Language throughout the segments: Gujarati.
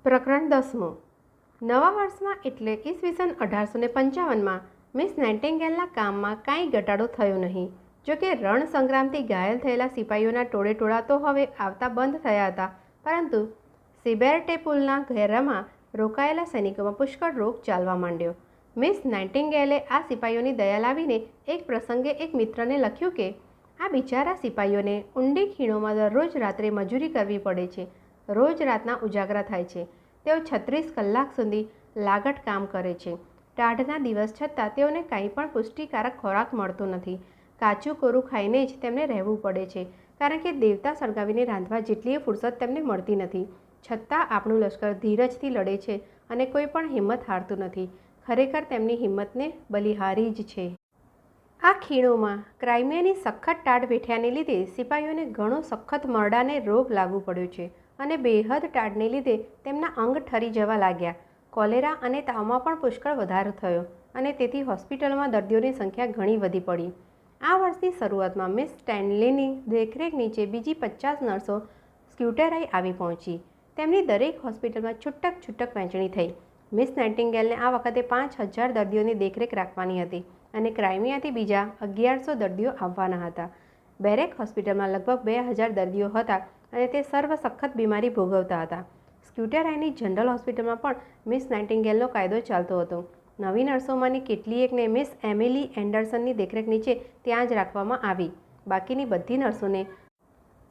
પ્રકરણ 10મું નવા વર્ષમાં એટલે ઈસવીસન 1855માં મિસ નાઇટિંગેલના કામમાં કાંઈ ઘટાડો થયો નહીં. જોકે રણ સંગ્રામથી ઘાયલ થયેલા સિપાહીઓના ટોળેટોળા તો હવે આવતા બંધ થયા હતા, પરંતુ સિબેરટેપુલના ઘેરામાં રોકાયેલા સૈનિકોમાં પુષ્કળ રોગ ચાલવા માંડ્યો. મિસ નાઇટિંગેલે આ સિપાહીઓની દયા લાવીને એક પ્રસંગે એક મિત્રને લખ્યું કે આ બિચારા સિપાહીઓને ઊંડી ખીણોમાં દરરોજ રાત્રે મજૂરી કરવી પડે છે. રોજ રાતના ઉજાગરા થાય છે. તેઓ 36 કલાક સુધી લાગટ કામ કરે છે. ટાઢના દિવસ છતાં તેઓને કાંઈ પણ પુષ્ટિકારક ખોરાક મળતો નથી. કાચું કોરું ખાઈને જ તેમને રહેવું પડે છે, કારણ કે દેવતા સળગાવીને રાંધવા જેટલી ફુરસદ તેમને મળતી નથી. છતાં આપણું લશ્કર ધીરજથી લડે છે અને કોઈ પણ હિંમત હારતું નથી. ખરેખર તેમની હિંમતને બલિહારી જ છે. આ ખીણોમાં ક્રાઇમિયાની સખત ટાઢ વેઠ્યાને લીધે સિપાહીઓને ઘણો સખત મરડાને રોગ લાગુ પડ્યો છે અને બેહદ ટાઢને લીધે તેમના અંગ ઠરી જવા લાગ્યા. કોલેરા અને તાવમાં પણ પુષ્કળ વધારો થયો અને તેથી હોસ્પિટલમાં દર્દીઓની સંખ્યા ઘણી વધી પડી. આ વર્ષની શરૂઆતમાં મિસ સ્ટેનલીની દેખરેખ નીચે બીજી 50 નર્સો સ્ક્યુટેરાઈ આવી પહોંચી. તેમની દરેક હોસ્પિટલમાં છૂટક વહેંચણી થઈ. મિસ નાઇટિંગેલને આ વખતે 5000 દર્દીઓની દેખરેખ રાખવાની હતી અને ક્રાઇમિયાથી બીજા 1100 દર્દીઓ આવવાના હતા. બેરેક હોસ્પિટલમાં લગભગ 2000 દર્દીઓ હતા અને તે સર્વ સખત બીમારી ભોગવતા હતા. સ્ક્યુટેરાઈની જનરલ હોસ્પિટલમાં પણ મિસ નાઇટિંગેલનો કાયદો ચાલતો હતો. નવી નર્સોમાંની કેટલીકને મિસ એમિલી એન્ડરસનની દેખરેખ નીચે ત્યાં જ રાખવામાં આવી. બાકીની બધી નર્સોને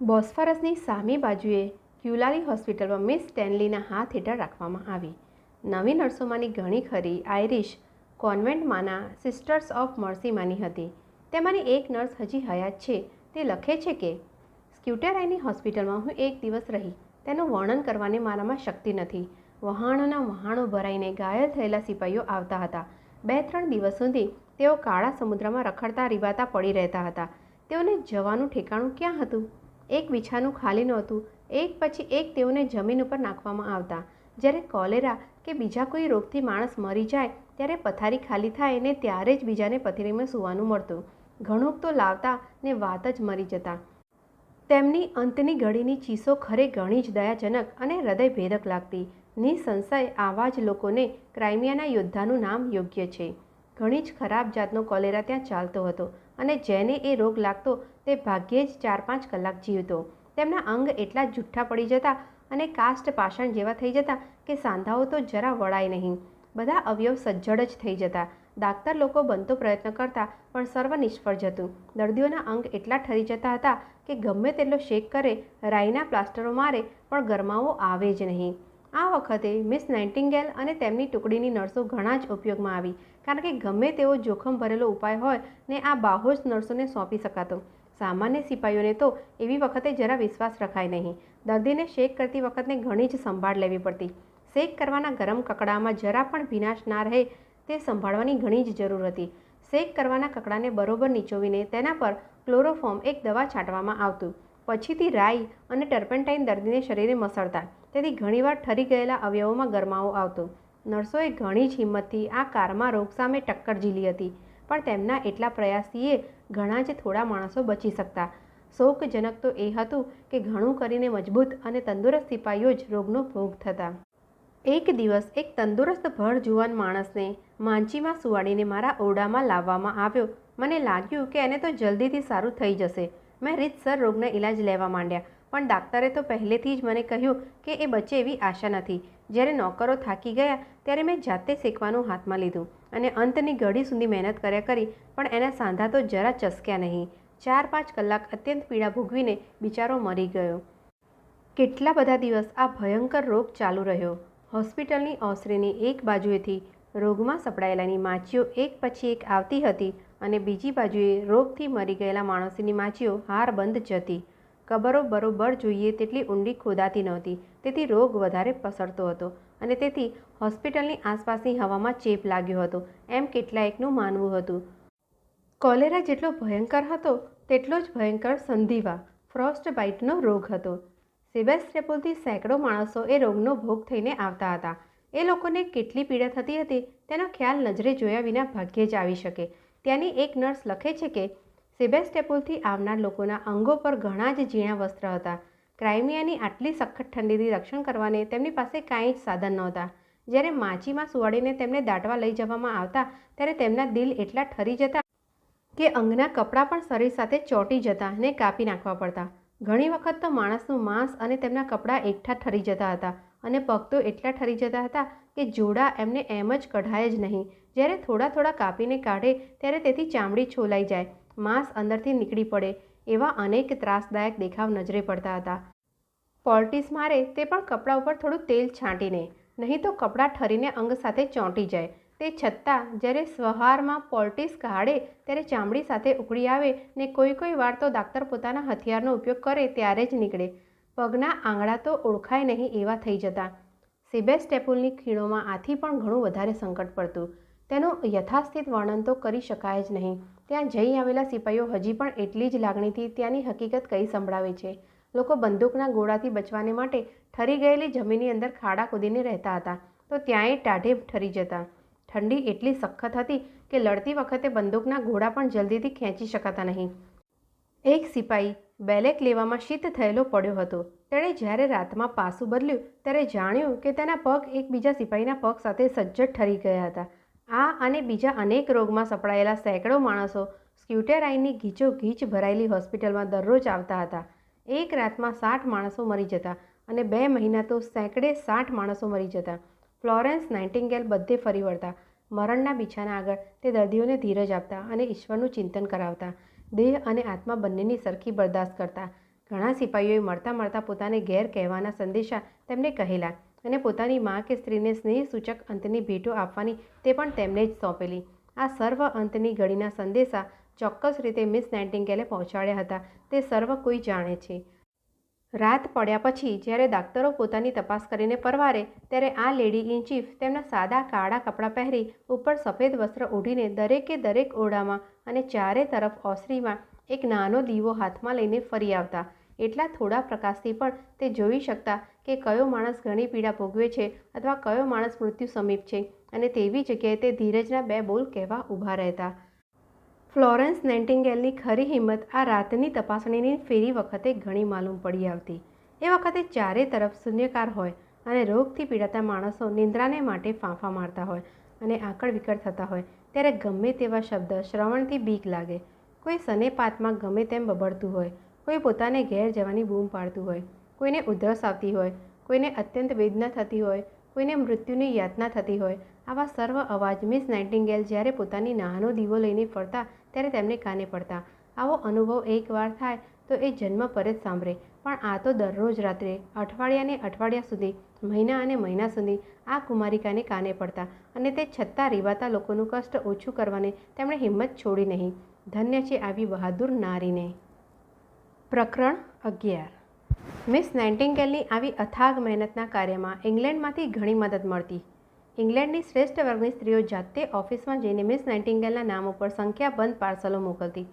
બોસ્ફરસની સામી બાજુએ ક્યુલારી હોસ્પિટલમાં મિસ સ્ટેનલીના હાથ હેઠળ રાખવામાં આવી. નવી નર્સોમાંની ઘણી ખરી આઇરિશ કોન્વેન્ટમાંના સિસ્ટર્સ ઓફ મર્સીમાંની હતી. તેમાંની એક નર્સ હજી હયાત છે. તે લખે છે કે સ્ક્યુટેરાઈની હોસ્પિટલમાં હું એક દિવસ રહી. તેનું વર્ણન કરવાની મારામાં શક્તિ નથી. વહાણોના વહાણો ભરાઈને ઘાયલ થયેલા સિપાહીઓ આવતા હતા. 2-3 દિવસ સુધી તેઓ કાળા સમુદ્રમાં રખડતા રીવાતા પડી રહેતા હતા. તેઓને જવાનું ઠેકાણું ક્યાં હતું? એક બિછાનું ખાલી નહોતું. એક પછી એક તેઓને જમીન ઉપર નાખવામાં આવતા. જ્યારે કોલેરા કે બીજા કોઈ રોગથી માણસ મરી જાય ત્યારે પથારી ખાલી થાય ને ત્યારે જ બીજાને પથારીમાં સૂવાનું મળતું. ઘણુંક તો લાવતા ને વાત જ મરી જતા. તેમની અંતની ઘડીની ચીસો ખરે ઘણી જ દયાજનક અને હૃદયભેદક લાગતી. નિસંશય આવા જ લોકોને ક્રાઇમિયાના યોદ્ધાનું નામ યોગ્ય છે. ઘણી જ ખરાબ જાતનો કોલેરા ત્યાં ચાલતો હતો અને જેને એ રોગ લાગતો તે ભાગ્યે જ 4-5 કલાક જીવતો. તેમના અંગ એટલા જુઠ્ઠા પડી જતા અને કાસ્ટ પાષાણ જેવા થઈ જતા કે સાંધાઓ તો જરા વળાય નહીં. બધા અવયવ સજ્જડ જ થઈ જતા. ડાક્ટર લોકો બનતો પ્રયત્ન કરતા પણ સર્વ નિષ્ફળ જતું. દર્દીઓના અંગ એટલા ઠરી જતા હતા કે ગમે તેટલો શેક કરે, રાઈના પ્લાસ્ટરો મારે પણ ગરમાવો આવે જ નહીં. આ વખતે મિસ નાઇટિંગેલ અને તેમની ટુકડીની નર્સો ઘણા જ ઉપયોગમાં આવી, કારણ કે ગમે તેવો જોખમ ભરેલો ઉપાય હોય ને આ બાહોશ નર્સોને સોંપી શકાતો. સામાન્ય સિપાહીઓને તો એવી વખતે જરા વિશ્વાસ રખાય નહીં. દર્દીને શેક કરતી વખતને ઘણી જ સંભાળ લેવી પડતી. શેક કરવાના ગરમ કકડામાં જરા પણ ભીનાશ ના રહે તે સંભાળવાની ઘણી જ જરૂર હતી. શેક કરવાના કકડાને બરોબર નીચોવીને તેના પર ક્લોરોફોર્મ એક દવા છાંટવામાં આવતું. પછીથી રાઈ અને ટર્પેન્ટાઇન દર્દીને શરીરે મસળતા. તેથી ઘણીવાર ઠરી ગયેલા અવયવોમાં ગરમાવો આવતો. નર્સોએ ઘણી જ હિંમતથી આ કારમાં રોગ સામે ટક્કર ઝીલી હતી, પણ તેમના એટલા પ્રયાસથીએ ઘણા જ થોડા માણસો બચી શકતા. શોકજનક તો એ હતું કે ઘણું કરીને મજબૂત અને તંદુરસ્ત સિપાહીઓ જ રોગનો ભોગ થતા. એક દિવસ એક તંદુરસ્ત ભર જુવાન માણસને માંચીમાં સુવાડીને મારા ઓરડામાં લાવવામાં આવ્યો. મને લાગ્યું કે એને તો જલ્દીથી સારું થઈ જશે. મેં રીતસર રોગના ઇલાજ લેવા માંડ્યા, પણ ડાક્ટરે તો પહેલેથી જ મને કહ્યું કે એ બચે એવી આશા નથી. જ્યારે નોકરો થાકી ગયા ત્યારે મેં જાતે શેકવાનું હાથમાં લીધું અને અંતની ઘડી સુધી મહેનત કર્યા કરી, પણ એના સાંધા તો જરા ચસક્યા નહીં. 4-5 કલાક અત્યંત પીડા ભોગવીને બિચારો મરી ગયો. કેટલા બધા દિવસ આ ભયંકર રોગ ચાલુ રહ્યો. હોસ્પિટલની ઓસરીની એક બાજુએથી રોગમાં સપડાયેલાની માછીઓ એક પછી એક આવતી હતી અને બીજી બાજુએ રોગથી મરી ગયેલા માણસોની માછીઓ હારબંધ જતી. કબરો બરોબર જોઈએ તેટલી ઊંડી ખોદાતી નહોતી, તેથી રોગ વધારે પસરતો હતો અને તેથી હોસ્પિટલની આસપાસની હવામાં ચેપ લાગ્યો હતો એમ કેટલાયકનું માનવું હતું. કોલેરા જેટલો ભયંકર હતો તેટલો જ ભયંકર સંધિવા ફ્રોસ્ટ બાઇટનો રોગ હતો. સિબેરસ્ટેપુલથી સેંકડો માણસો એ રોગનો ભોગ થઈને આવતા હતા. એ લોકોને કેટલી પીડા થતી હતી તેનો ખ્યાલ નજરે જોયા વિના ભાગ્યે જ આવી શકે. ત્યાંની એક નર્સ લખે છે કે સિબેરસ્ટેપુલથી આવનાર લોકોના અંગો પર ઘણા જ ઝીણા વસ્ત્ર હતા. ક્રાઇમિયાની આટલી સખત ઠંડીથી રક્ષણ કરવાને તેમની પાસે કાંઈ જ સાધન નહોતા. જ્યારે માચીમાં સુવાડીને તેમને દાટવા લઈ જવામાં આવતા ત્યારે તેમના દિલ એટલા ઠરી જતા કે અંગના કપડાં પણ શરીર સાથે ચોંટી જતા ને કાપી નાખવા પડતા. ઘણી વખત તો માણસનું માંસ અને તેમના કપડાં એકઠા ઠરી જતા હતા અને પગ તો એટલા ઠરી જતા હતા કે જોડા એમને એમ જ કઢાય જ નહીં. જ્યારે થોડા થોડા કાપીને કાઢે ત્યારે તેથી ચામડી છોલાઈ જાય, માંસ અંદરથી નીકળી પડે, એવા અનેક ત્રાસદાયક દેખાવ નજરે પડતા હતા. પોલ્ટીસ મારે તે પણ કપડા ઉપર થોડું તેલ છાંટીને, નહીં તો કપડાં ઠરીને અંગ સાથે ચોંટી જાય. તે છતાં જ્યારે સહારમાં પોલ્ટીસ કાઢે ત્યારે ચામડી સાથે ઉકળી આવે ને કોઈ વાર તો દાક્તર પોતાના હથિયારનો ઉપયોગ કરે ત્યારે જ નીકળે. પગના આંગળા તો ઓળખાય નહીં એવા થઈ જતા. સેબેસ્ટેપુલની ખીણોમાં આથી પણ ઘણું વધારે સંકટ પડતું. તેનું યથાસ્થિત વર્ણન તો કરી શકાય જ નહીં. ત્યાં જઈ આવેલા સિપાઈઓ હજી પણ એટલી જ લાગણીથી ત્યાંની હકીકત કહી સંભળાવે છે. લોકો બંદૂકના ગોળાથી બચવાને માટે ઠરી ગયેલી જમીનની અંદર ખાડા ખોદીને રહેતા હતા તો ત્યાંય ટાઢે ઠરી જતા. ઠંડી એટલી સખત હતી કે લડતી વખતે બંદૂકના ગોળા પણ જલ્દીથી ખેંચી શકાતા નહીં. એક સિપાઈ બેલેક લેવામાં શીત થયેલો પડ્યો હતો. તેણે જ્યારે રાતમાં પાસું બદલ્યું ત્યારે જાણ્યું કે તેના પગ એક બીજા સિપાહીના પગ સાથે સજ્જડ ઠરી ગયા હતા. આ અને બીજા અનેક રોગમાં સપડાયેલા સેંકડો માણસો સ્ક્યુટેરાઇનની ગીચોગીચ ભરાયેલી હોસ્પિટલમાં દરરોજ આવતા હતા. એક રાતમાં 60 માણસો મરી જતા અને 2 મહિના તો સેંકડે 60 માણસો મરી જતા. ફ્લોરેન્સ નાઇટિંગેલ બધે ફરી વળતા. મરણના બિછાના આગળ તે દર્દીઓને ધીરજ આપતા અને ઈશ્વરનું ચિંતન કરાવતા. દેહ અને આત્મા બંનેની સરખી બરદાસ્ત કરતા. ઘણા સિપાહીઓએ મળતા પોતાને ઘેર કહેવાના સંદેશા તેમને કહેલા અને પોતાની મા કે સ્ત્રીને સ્નેહસૂચક અંતની ભેટો આપવાની તે પણ તેમને જ સોંપેલી. આ સર્વ અંતની ઘડીના સંદેશા ચોક્કસ રીતે મિસ નાઇટિંગેલે પહોંચાડ્યા હતા તે સર્વ કોઈ જાણે છે. રાત પડ્યા પછી જ્યારે દાક્તરો પોતાની તપાસ કરીને પરવારે ત્યારે આ લેડી ઇન ચીફ તેમના સાદા કાળા કપડાં પહેરી ઉપર સફેદ વસ્ત્ર ઓઢીને દરેક ઓરડામાં અને ચારે તરફ ઓસરીમાં એક નાનો દીવો હાથમાં લઈને ફરી આવતા. એટલા થોડા પ્રકાશથી પણ તે જોઈ શકતા કે કયો માણસ ઘણી પીડા ભોગવે છે અથવા કયો માણસ મૃત્યુ સમીપ છે અને તેવી જગ્યાએ તે ધીરજના 2 બોલ કહેવા ઊભા રહેતા. ફ્લોરેન્સ નાઇટિંગેલની ખરી હિંમત આ રાતની તપાસણીની ફેરી વખતે ઘણી માલુમ પડી આવતી. એ વખતે ચારે તરફ શૂન્યકાર હોય અને રોગથી પીડાતા માણસો નિંદ્રાને માટે ફાંફા મારતા હોય અને આકળ વિકળ થતા હોય ત્યારે ગમે તેવા શબ્દ શ્રવણથી બીક લાગે. કોઈ સનેપાતમાં ગમે તેમ બબડતું હોય, કોઈ પોતાને ઘેર જવાની બૂમ પાડતું હોય, કોઈને ઉધરસ આવતી હોય, કોઈને અત્યંત વેદના થતી હોય, કોઈને મૃત્યુની યાતના થતી હોય. આવા સર્વ અવાજ મિસ નાઇટિંગેલ જ્યારે પોતાની નાનો દીવો લઈને ફરતા ત્યારે તેમને કાને પડતા. આવો અનુભવ એકવાર થાય તો એ જન્મ પર જ સાંભળે, પણ આ તો દરરોજ રાત્રે, અઠવાડિયા સુધી, મહિના અને મહિના સુધી આ કુમારિકાને કાને પડતા અને તે છતાં રીવાતા લોકોનું કષ્ટ ઓછું કરવાને તેમણે હિંમત છોડી નહીં. ધન્ય છે આવી બહાદુર નારીને. પ્રકરણ 11. મિસ નાઇટિંગેલની આવી અથાગ મહેનતના કાર્યમાં ઇંગ્લેન્ડમાંથી ઘણી મદદ મળતી. ઇંગ્લેન્ડની શ્રેષ્ઠ વર્ગની સ્ત્રીઓ જાતે ઓફિસમાં જઈને મિસ નાઇટિંગેલના નામ ઉપર સંખ્યાબંધ પાર્સલો મોકલતી.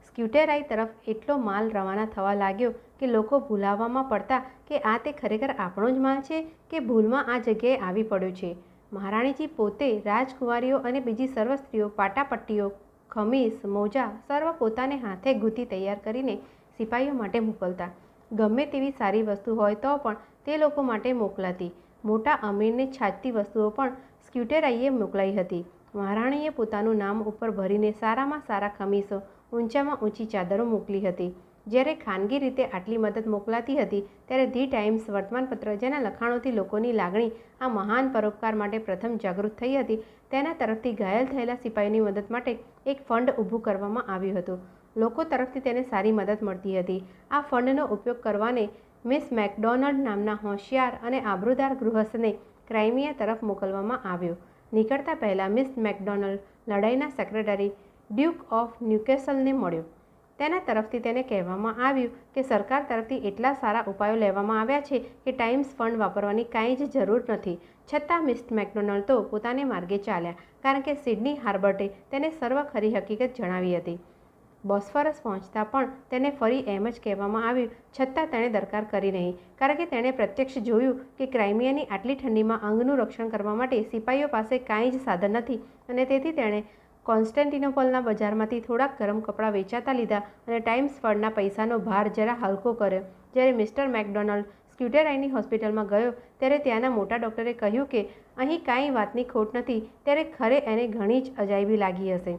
સ્ક્યુટેરાઈ તરફ એટલો માલ રવાના થવા લાગ્યો કે લોકો ભૂલાવવામાં પડતા કે આ તે ખરેખર આપણો જ માલ છે કે ભૂલમાં આ જગ્યાએ આવી પડ્યો છે. મહારાણીજી પોતે, રાજકુમારીઓ અને બીજી સર્વ સ્ત્રીઓ પાટાપટ્ટીઓ, ખમીસ, મોજા સર્વ પોતાને હાથે ગૂંથી તૈયાર કરીને સિપાહીઓ માટે મોકલતા. ગમે તેવી સારી વસ્તુ હોય તો પણ તે લોકો માટે મોકલાતી. મોટા અમીરને છાજતી વસ્તુઓ પણ સ્ક્યુટેરાઈએ મોકલાઈ હતી. મહારાણીએ પોતાનું નામ ઉપર ભરીને સારામાં સારા ખમીસો, ઊંચામાં ઊંચી ચાદરો મોકલી હતી. જ્યારે ખાનગી રીતે આટલી મદદ મોકલાતી હતી ત્યારે ધી ટાઈમ્સ વર્તમાનપત્ર, જેના લખાણોથી લોકોની લાગણી આ મહાન પરોપકાર માટે પ્રથમ જાગૃત થઈ હતી, તેના તરફથી ઘાયલ થયેલા સિપાહીની મદદ માટે એક ફંડ ઊભું કરવામાં આવ્યું હતું. લોકો તરફથી તેને સારી મદદ મળતી હતી. આ ફંડનો ઉપયોગ કરવાને મિસ મેકડોનલ્ડ નામના હોશિયાર અને આબરૂદાર ગૃહસ્થને ક્રાઇમિયા તરફ મોકલવામાં આવ્યો. નીકળતા પહેલાં miss McDonald લડાઈના secretary Duke of ન્યુકેસલને મળ્યો. તેના તરફથી તેને કહેવામાં આવ્યું કે સરકાર તરફથી એટલા સારા ઉપાયો લેવામાં આવ્યા છે કે ટાઈમ્સ ફંડ વાપરવાની કાંઈ જ જરૂર નથી. છતાં મિસ મેકડોનલ્ડ તો પોતાને માર્ગે ચાલ્યા, કારણ કે સિડની હાર્બર્ટે તેને સર્વ ખરી હકીકત જણાવી હતી. બોસ્ફરસ પહોંચતા પણ તેને ફરી એમ જ કહેવામાં આવ્યું, છતાં તેણે દરકાર કરી નહીં, કારણ કે તેણે પ્રત્યક્ષ જોયું કે ક્રાઇમિયાની આટલી ઠંડીમાં અંગનું રક્ષણ કરવા માટે સિપાહીઓ પાસે કાંઈ જ સાધન નથી અને તેથી તેણે કોન્સ્ટેન્ટિનોપલના બજારમાંથી થોડાક ગરમ કપડાં વેચાતા લીધા અને ટાઈમ્સ ફંડના પૈસાનો ભાર જરા હલકો કર્યો. જ્યારે મિસ્ટર મેકડોનાલ્ડ સ્ક્યુટેરાઈની હોસ્પિટલમાં ગયો ત્યારે ત્યાંના મોટા ડૉક્ટરે કહ્યું કે અહીં કાંઈ વાતની ખોટ નથી. ત્યારે ખરે એને ઘણી જ અજાયબી લાગી હશે.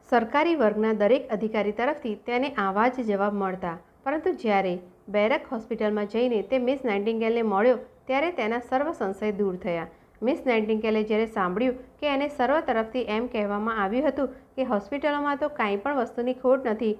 સરકારી વર્ગના દરેક અધિકારી તરફથી તેને આવા જ જવાબ મળતા. પરંતુ જ્યારે બેરક હોસ્પિટલમાં જઈને તે મિસ નાઇટિંગેલને મળ્યો ત્યારે તેના સર્વ સંશય દૂર થયા. મિસ નાઇટિંગેલે જ્યારે સાંભળ્યું કે એને સર્વ તરફથી એમ કહેવામાં આવ્યું હતું કે હોસ્પિટલોમાં તો કાંઈ પણ વસ્તુની ખોટ નથી,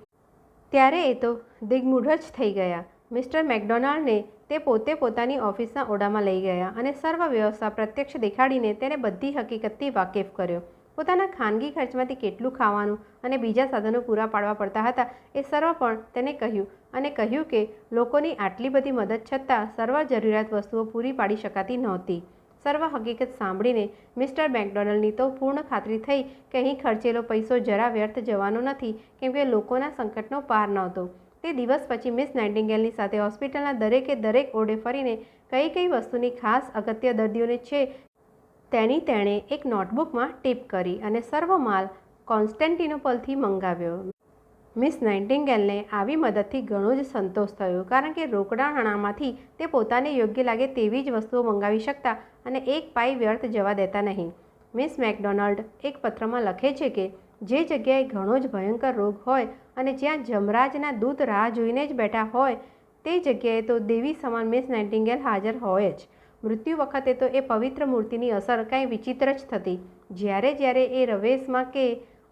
ત્યારે એ તો દિગ્મૂઢ જ થઈ ગયા. મિસ્ટર મેકડોનાલ્ડને તે પોતે પોતાની ઓફિસના ઓરડામાં લઈ ગયા અને સર્વ વ્યવસ્થા પ્રત્યક્ષ દેખાડીને તેને બધી હકીકતથી વાકેફ કર્યો. પોતાના ખાનગી ખર્ચમાંથી કેટલું ખાવાનું અને બીજા સાધનો પૂરા પાડવા પડતા હતા એ સર્વ પણ તેને કહ્યું અને કહ્યું કે લોકોની આટલી બધી મદદ છતાં સર્વ જરૂરિયાત વસ્તુઓ પૂરી પાડી શકાતી નહોતી. સર્વ હકીકત સાંભળીને મિસ્ટર મેકડોનાલ્ડની તો પૂર્ણ ખાતરી થઈ કે અહીં ખર્ચેલો પૈસો જરા વ્યર્થ જવાનો નથી, કેમ કે લોકોના સંકટનો પાર નહોતો. તે દિવસ પછી મિસ નાઇટિંગેલની સાથે હોસ્પિટલના દરેક ઓરડે ફરીને કઈ કઈ વસ્તુની ખાસ અગત્ય દર્દીઓને છે તેની તેણે એક નોટબુકમાં ટીપ કરી અને સર્વ માલ કોન્સ્ટેન્ટિનોપલથી મંગાવ્યો. મિસ નાઇટિંગેલને આવી મદદથી ઘણો જ સંતોષ થયો, કારણ કે રોકડા નાણાંમાંથી તે પોતાને યોગ્ય લાગે તેવી જ વસ્તુઓ મંગાવી શકતા અને એક પાઈ વ્યર્થ જવા દેતા નહીં. મિસ મેકડોનાલ્ડ એક પત્રમાં લખે છે કે જે જગ્યાએ ઘણો જ ભયંકર રોગ હોય અને જ્યાં જમરાજના દૂત રાહ જોઈને જ બેઠા હોય તે જગ્યાએ તો દેવી સમાન મિસ નાઇટિંગેલ હાજર હોય જ. મૃત્યુ વખતે તો એ પવિત્ર મૂર્તિની અસર કાંઈ વિચિત્ર જ થતી. જ્યારે એ રવેશમાં કે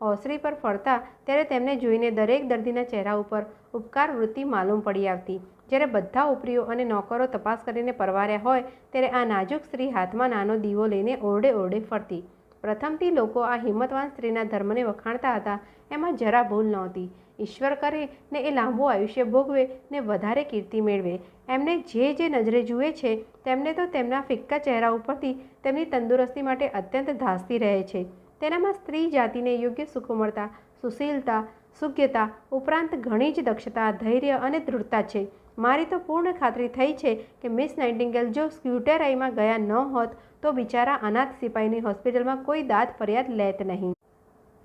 ઓસરી પર ફરતા ત્યારે તેમને જોઈને દરેક દર્દીના ચહેરા ઉપર ઉપકાર વૃત્તિ માલુમ પડી આવતી. જ્યારે બધા ઉપરીઓ અને નોકરો તપાસ કરીને પરવાર્યા હોય ત્યારે આ નાજુક સ્ત્રી હાથમાં નાનો દીવો લઈને ઓરડે ફરતી. પ્રથમથી લોકો આ હિંમતવાન સ્ત્રીના ધર્મને વખાણતા હતા, એમાં જરા ભૂલ નહોતી. ઈશ્વર કરે ને એ લાંબુ આયુષ્ય ભોગવે ને વધારે કીર્તિ મેળવે. એમને જે નજરે જુએ છે તેમને તો તેમના ફિક્કા ચહેરા ઉપરથી તેમની તંદુરસ્તી માટે અત્યંત ધાસતી રહે છે. તેનામાં સ્ત્રી જાતિને યોગ્ય સુખો મળતા સુશીલતા, સુજ્ઞતા ઉપરાંત ઘણી જ દક્ષતા, ધૈર્ય અને દૃઢતા છે. મારી તો પૂર્ણ ખાતરી થઈ છે કે મિસ નાઇટિંગેલ જો સ્ક્યુટેરાઈમાં ગયા ન હોત તો બિચારા અનાથ સિપાહીની હોસ્પિટલમાં કોઈ દાદ ફરિયાદ લેત નહીં.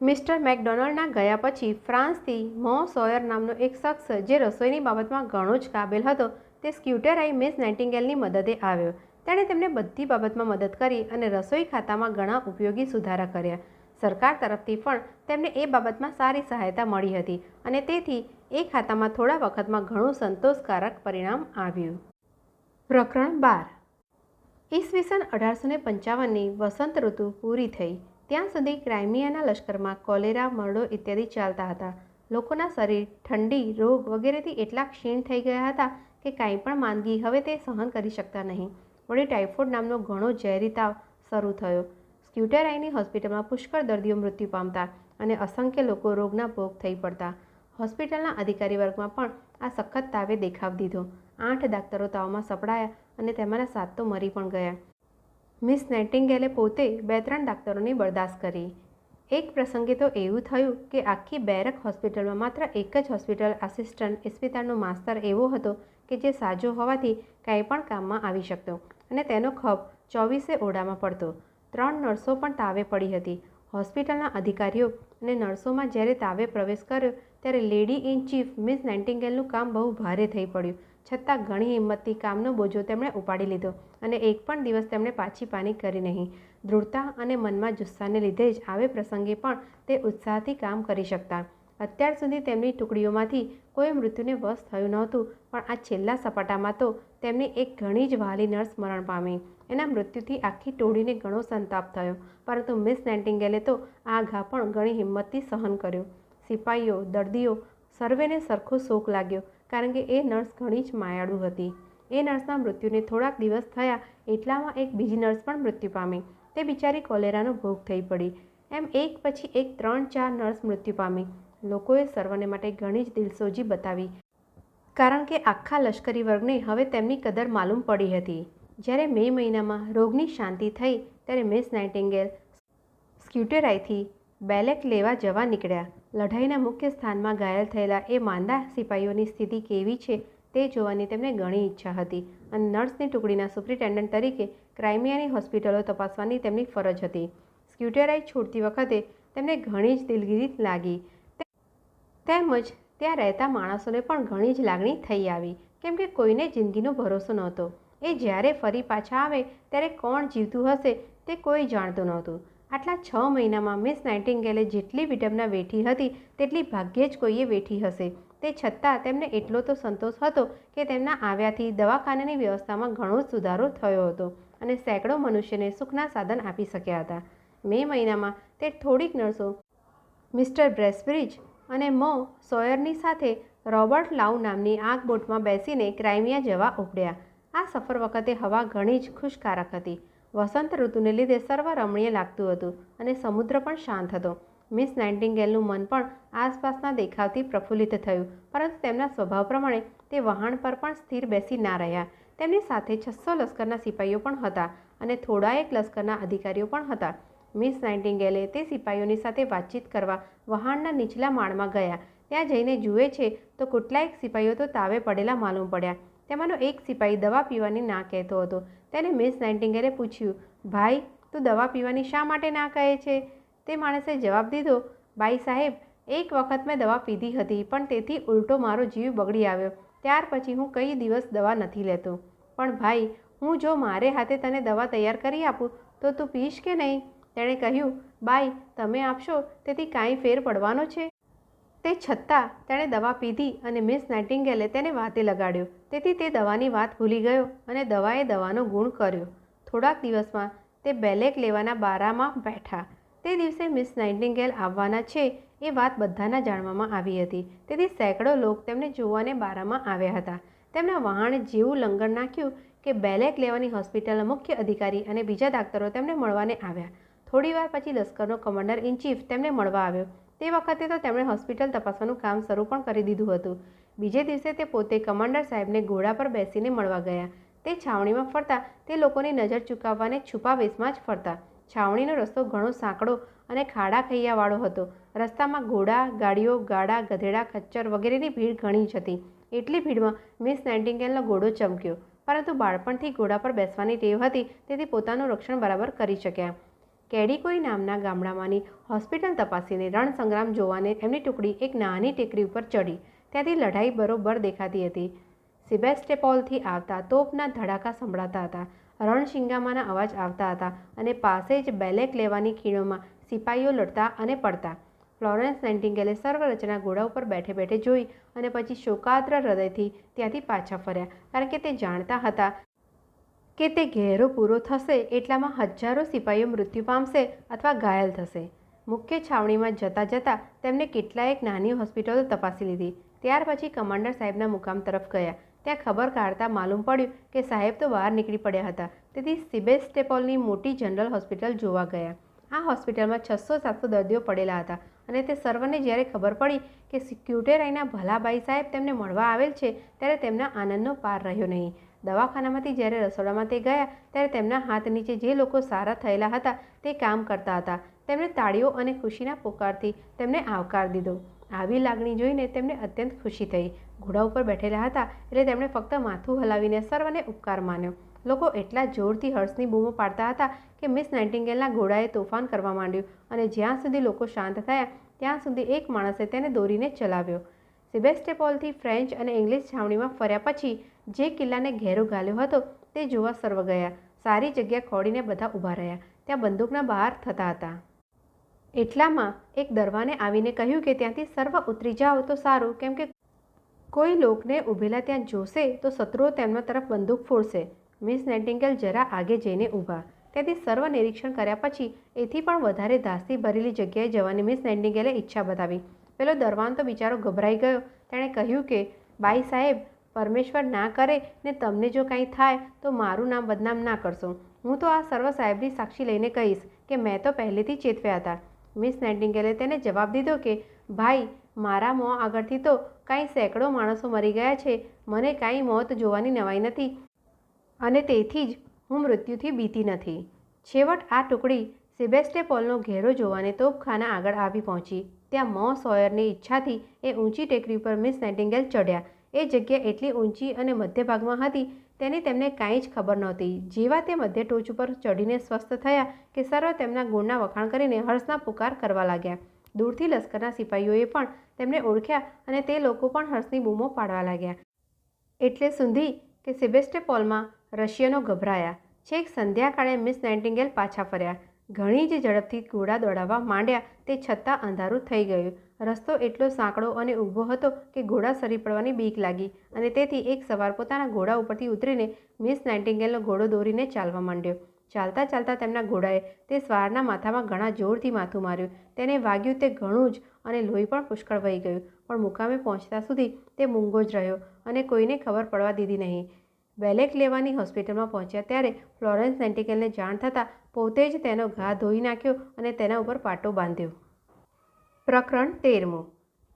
મિસ્ટર મેકડોનાલ્ડના ગયા પછી ફ્રાન્સથી મો સોયર નામનો એક શખ્સ જે રસોઈની બાબતમાં ઘણો જ કાબેલ હતો તે સ્ક્યુટેરાઈ મિસ નાઇટિંગેલની મદદે આવ્યો. તેણે તેમને બધી બાબતમાં મદદ કરી અને રસોઈ ખાતામાં ઘણા ઉપયોગી સુધારા કર્યા. સરકાર તરફથી પણ તેમને એ બાબતમાં સારી સહાયતા મળી હતી અને તેથી એ ખાતામાં થોડા વખતમાં ઘણું સંતોષકારક પરિણામ આવ્યું. પ્રકરણ 12. ઈસવીસન 1855ની વસંત ઋતુ પૂરી થઈ ત્યાં સુધી ક્રાઇમિયાના લશ્કરમાં કોલેરા, મરડો ઇત્યાદિ ચાલતા હતા. લોકોના શરીર ઠંડી, રોગ વગેરેથી એટલા ક્ષીણ થઈ ગયા હતા કે કાંઈ પણ માંદગી હવે તે સહન કરી શકતા નહીં. વળી ટાઇફોઇડ નામનો ઘણો ઝેરી તાવ શરૂ થયો. સ્ક્યુટેરાઈની હોસ્પિટલમાં પુષ્કળ દર્દીઓ મૃત્યુ પામતા અને અસંખ્ય લોકો રોગના ભોગ થઈ પડતા. હોસ્પિટલના અધિકારી વર્ગમાં પણ આ સખત તાવે દેખાવ દીધો. 8 ડાક્ટરો તાવમાં સપડાયા અને તેમાંના 7 તો મરી પણ ગયા. મિસ નાઇટિંગેલે પોતે 2-3 ડાક્ટરોની બરદાસ્ત કરી. એક પ્રસંગે તો એવું થયું કે આખી બેરક હોસ્પિટલમાં માત્ર એક જ હોસ્પિટલ આસિસ્ટન્ટ ઇસ્પિતારનો માસ્તર એવો હતો કે જે સાજો હોવાથી કાંઈ પણ કામમાં આવી શકતો અને તેનો ખપ 24 ઓરડામાં પડતો. 3 નર્સો પણ તાવે પડી હતી. હોસ્પિટલના અધિકારીઓ અને નર્સોમાં જ્યારે તાવે પ્રવેશ કર્યો ત્યારે લેડી ઇન ચીફ મિસ નાઇટિંગેલનું કામ બહુ ભારે થઈ પડ્યું. છતાં ઘણી હિંમતથી કામનો બોજો તેમણે ઉપાડી લીધો અને એક પણ દિવસ તેમણે પાછી પાની કરી નહીં. દૃઢતા અને મનમાં જુસ્સાને લીધે જ આવે પ્રસંગે પણ તે ઉત્સાહથી કામ કરી શકતા. અત્યાર સુધી તેમની ટુકડીઓમાંથી કોઈ મૃત્યુને વશ થયું નહોતું, પણ આ છેલ્લા સપાટામાં તો તેમની એક ઘણી જ વહાલી નર્સ મરણ પામી. એના મૃત્યુથી આખી ટોળીને ઘણો સંતાપ થયો, પરંતુ મિસ નાઇટિંગેલે તો આ ઘા પણ ઘણી હિંમતથી સહન કર્યો. સિપાહીઓ, દર્દીઓ સર્વેને સરખો શોક લાગ્યો, કારણ કે એ નર્સ ઘણી જ માયાળુ હતી. એ નર્સના મૃત્યુને થોડાક દિવસ થયા એટલામાં એક બીજી નર્સ પણ મૃત્યુ પામી. તે બિચારી કોલેરાનો ભોગ થઈ પડી. એમ એક પછી એક 3-4 નર્સ મૃત્યુ પામી. લોકોએ સર્વને માટે ઘણી જ દિલસોજી બતાવી, કારણ કે આખા લશ્કરી વર્ગને હવે તેમની કદર માલુમ પડી હતી. જ્યારે મે મહિનામાં રોગની શાંતિ થઈ ત્યારે મિસ નાઇટિંગેલ સ્ક્યુટેરાઈથી બેલેક લેવા જવા નીકળ્યા. લડાઈના મુખ્ય સ્થાનમાં ઘાયલ થયેલા એ માંદા સિપાહીઓની સ્થિતિ કેવી છે તે જોવાની તેમને ઘણી ઈચ્છા હતી અને નર્સની ટુકડીના સુપ્રિન્ટેન્ડન્ટ તરીકે ક્રાઇમિયાની હોસ્પિટલો તપાસવાની તેમની ફરજ હતી. સ્ક્યુટેરાઈ છોડતી વખતે તેમને ઘણી જ દિલગીરી લાગી. તેમજ ત્યાં રહેતા માણસોને પણ ઘણી જ લાગણી થઈ આવી, કેમ કે કોઈને જિંદગીનો ભરોસો નહોતો. એ જ્યારે ફરી પાછા આવે ત્યારે કોણ જીવતું હશે તે કોઈ જાણતું નહોતું. આટલા 6 મહિનામાં મિસ નાઇટિંગેલે જેટલી વિડંબના વેઠી હતી તેટલી ભાગ્યે જ કોઈએ વેઠી હશે. તે છતાં તેમને એટલો તો સંતોષ હતો કે તેમના આવ્યાથી દવાખાનાની વ્યવસ્થામાં ઘણો સુધારો થયો હતો અને સેંકડો મનુષ્યને સુખના સાધન આપી શક્યા હતા. મે મહિનામાં તે થોડીક નર્સો મિસ્ટર બ્રેસ્બ્રિજ અને મો સોયરની સાથે રોબર્ટ લાઉ નામની આગબોટમાં બેસીને ક્રાઇમિયા જવા ઉપડ્યા. આ સફર વખતે હવા ઘણી જ ખુશકારક હતી. વસંત ઋતુને લીધે સર્વ રમણીય લાગતું હતું અને સમુદ્ર પણ શાંત હતો. મિસ નાઇટિંગેલનું મન પણ આસપાસના દેખાવથી પ્રફુલ્લિત થયું, પરંતુ તેમના સ્વભાવ પ્રમાણે તે વહાણ પર પણ સ્થિર બેસી ના રહ્યા. તેમની સાથે 600 લશ્કરના સિપાહીઓ પણ હતા અને થોડાએક લશ્કરના અધિકારીઓ પણ હતા. મિસ નાઇટિંગેલે તે સિપાહીઓની સાથે વાતચીત કરવા વહાણના નીચલા માળમાં ગયા. ત્યાં જઈને જુએ છે તો કેટલાક સિપાહીઓ તો તાવે પડેલા માલુમ પડ્યા. તેમાંનો એક સિપાહી દવા પીવાની ના કહેતો હતો. તેને મિસ નાઇટિંગેલે પૂછ્યું, ભાઈ, તું દવા પીવાની શા માટે ના કહે છે? તે માણસે જવાબ દીધો, બાઈ સાહેબ, એક વખત મેં દવા પીધી હતી, પણ તેથી ઉલટો મારો જીવ બગડી આવ્યો. ત્યાર પછી હું કઈ દિવસ દવા નથી લેતો. પણ ભાઈ, હું જો મારે હાથે તને દવા તૈયાર કરી આપું તો તું પીશ કે નહીં? તેણે કહ્યું, બાઈ, તમે આપશો તેથી કાંઈ ફેર પડવાનો છે? તે છતાં તેણે દવા પીધી અને મિસ નાઇટિંગેલે તેને વાતે લગાડ્યો. તેથી તે દવાની વાત ભૂલી ગયો અને દવાએ દવાનો ગુણ કર્યો. થોડાક દિવસમાં તે બેલેક લેવાના બારામાં બેઠા. તે દિવસે મિસ નાઇટિંગેલ આવવાના છે એ વાત બધાના જાણવામાં આવી હતી. તેથી સેંકડો લોક તેમને જોવાને બારામાં આવ્યા હતા. તેમના વહાણે જેવું લંગર નાખ્યું કે બેલેક લેવાની હોસ્પિટલના મુખ્ય અધિકારી અને બીજા ડાક્ટરો તેમને મળવાને આવ્યા. થોડીવાર પછી લશ્કરનો કમાન્ડર ઇન ચીફ તેમને મળવા આવ્યો. તે વખતે તો તેમણે હોસ્પિટલ તપાસવાનું કામ શરૂ પણ કરી દીધું હતું. બીજે દિવસે તે પોતે કમાન્ડર સાહેબને ઘોડા પર બેસીને મળવા ગયા. તે છાવણીમાં ફરતા તે લોકોની નજર ચૂકવવાને છુપા વેશમાં જ ફરતા. છાવણીનો રસ્તો ઘણો સાંકડો અને ખાડા ખૈયાવાળો હતો. રસ્તામાં ઘોડા, ગાડીઓ, ગાડા, ગધેડા, ખચ્ચર વગેરેની ભીડ ઘણી જ હતી. એટલી ભીડમાં મિસ નાઇટિંગેલનો ઘોડો ચમક્યો, પરંતુ બાળપણથી ઘોડા પર બેસવાની ટેવ હતી, તેથી પોતાનું રક્ષણ બરાબર કરી શક્યા. કેડિકોઈ નામના ગામડામાંની હોસ્પિટલ તપાસીને રણસંગ્રામ જોવાને એમની ટુકડી એક નાની ટેકરી ઉપર ચડી. ત્યાંથી લડાઈ બરોબર દેખાતી હતી. સિબેસ્ટેપોલથી આવતા તોપના ધડાકા સંભળાતા હતા. રણશિંગામાના અવાજ આવતા હતા અને પાસે જ બેલેક લેવાની ખીણોમાં સિપાહીઓ લડતા અને પડતા. ફ્લોરેન્સ નાઇટિંગેલે સર્વરચના ઘોડા ઉપર બેઠે બેઠે જોઈ અને પછી શોકાદ્ર હૃદયથી ત્યાંથી પાછા ફર્યા, કારણ કે તે જાણતા હતા કે તે ઘેરો પૂરો થશે એટલામાં હજારો સિપાહીઓ મૃત્યુ પામશે અથવા ઘાયલ થશે. મુખ્ય છાવણીમાં જતાં જતાં તેમને કેટલાયક નાની હોસ્પિટલો તપાસી લીધી. ત્યાર પછી કમાન્ડર સાહેબના મુકામ તરફ ગયા. ત્યાં ખબર કાઢતા માલુમ પડ્યું કે સાહેબ તો બહાર નીકળી પડ્યા હતા. તેથી સિબેસ્ટેપોલની મોટી જનરલ હોસ્પિટલ જોવા ગયા. આ હોસ્પિટલમાં 600-700 દર્દીઓ પડેલા હતા અને તે સર્વને જ્યારે ખબર પડી કે ક્યુટેરાઈના ભલાબાઈ સાહેબ તેમને મળવા આવેલ છે ત્યારે તેમના આનંદનો પાર રહ્યો નહીં. દવાખાનામાંથી જ્યારે રસોડામાં તે ગયા ત્યારે તેમના હાથ નીચે જે લોકો સારા થયેલા હતા તે કામ કરતા હતા. તેમણે તાળીઓ અને ખુશીના પોકારથી તેમને આવકાર દીધો. આવી લાગણી જોઈને તેમને અત્યંત ખુશી થઈ. ઘોડા ઉપર બેઠેલા હતા એટલે તેમણે ફક્ત માથું હલાવીને સર્વને ઉપકાર માન્યો. લોકો એટલા જોરથી હર્ષની બૂમો પાડતા હતા કે મિસ નાઇટિંગેલના ઘોડાએ તોફાન કરવા માંડ્યું અને જ્યાં સુધી લોકો શાંત થયા ત્યાં સુધી એક માણસે તેને દોરીને ચલાવ્યો. સિબેસ્ટેપોલથી ફ્રેન્ચ અને ઇંગ્લિશ છાવણીમાં ફર્યા પછી જે કિલ્લાને ઘેરો ઘાલ્યો હતો તે જોવા સર્વ ગયા. સારી જગ્યા ખોડીને બધા ઊભા રહ્યા. ત્યાં બંદૂકના બહાર થતા હતા. એટલામાં એક દરવાને આવીને કહ્યું કે ત્યાંથી સર્વ ઉતરી જાઓ તો સારું, કેમ કે કોઈ લોકને ઊભેલા ત્યાં જોશે તો શત્રુઓ તેમના તરફ બંદૂક ફોડશે. મિસ નાઇટિંગેલ જરા આગે જઈને ઊભા. ત્યાંથી સર્વ નિરીક્ષણ કર્યા પછી એથી પણ વધારે ધાસ્તી ભરેલી જગ્યાએ જવાની મિસ નાઇટિંગેલે ઈચ્છા બતાવી. પેલો દરવાન તો બિચારો ગભરાઈ ગયો. તેણે કહ્યું કે બાઈ સાહેબ, પરમેશ્વર ના કરે ને તમને જો કંઈ થાય તો મારું નામ બદનામ ના કરશો. હું તો આ સર્વ સાહેબની સાક્ષી લઈને કહીશ કે મેં તો પહેલેથી ચેતવ્યા હતા. મિસ નાઇટિંગેલે તેને જવાબ દીધો કે ભાઈ, મારા મોં આગળથી તો કાંઈ સેંકડો માણસો મરી ગયા છે. મને કાંઈ મોત જોવાની નવાઈ નથી અને તેથી જ હું મૃત્યુથી બીતી નથી. છેવટ આ ટુકડી સિબેસ્ટેપોલનો ઘેરો જોવાને તોપખાના આગળ આવી પહોંચી. ત્યાં મો સોયરની ઈચ્છાથી એ ઊંચી ટેકરી ઉપર મિસ નાઇટિંગેલ ચઢ્યા. એ જગ્યા એટલી ઊંચી અને મધ્ય ભાગમાં હતી તેની તેમને કાંઈ જ ખબર નહોતી. જેવા તે મધ્ય ટોચ ઉપર ચડીને સ્વસ્થ થયા કે સર્વ તેમના ગુણના વખાણ કરીને હર્ષના પુકાર કરવા લાગ્યા. દૂરથી લશ્કરના સિપાહીઓએ પણ તેમને ઓળખ્યા અને તે લોકો પણ હર્ષની બૂમો પાડવા લાગ્યા. એટલે સુધી કે સેબેસ્ટોપોલમાં રશિયનો ગભરાયા. છેક સંધ્યાકાળે મિસ નાઇટિંગેલ પાછા ફર્યા. ઘણી જ ઝડપથી ઘોડા દોડાવવા માંડ્યા તે છતાં અંધારું થઈ ગયું. રસ્તો એટલો સાંકડો અને ઊભો હતો કે ઘોડા સરી પડવાની બીક લાગી અને તેથી એક સવાર પોતાના ઘોડા ઉપરથી ઉતરીને મિસ નાઇટિંગેલનો ઘોડો દોરીને ચાલવા માંડ્યો. ચાલતા ચાલતા તેમના ઘોડાએ તે સ્વારના માથામાં ઘણા જોરથી માથું માર્યું. તેને વાગ્યું તે ઘણું જ અને લોહી પણ પુષ્કળ વહી ગયું. પણ મુકામે પહોંચતા સુધી તે મૂંગો જ રહ્યો અને કોઈને ખબર પડવા દીધી નહીં. બેલેક લેવાની હોસ્પિટલમાં પહોંચ્યા ત્યારે ફ્લોરેન્સ નાઇટિંગેલને જાણ થતાં પોતે જ તેનો ઘા ધોઈ નાખ્યો અને તેના ઉપર પાટો બાંધ્યો. પ્રકરણ 13.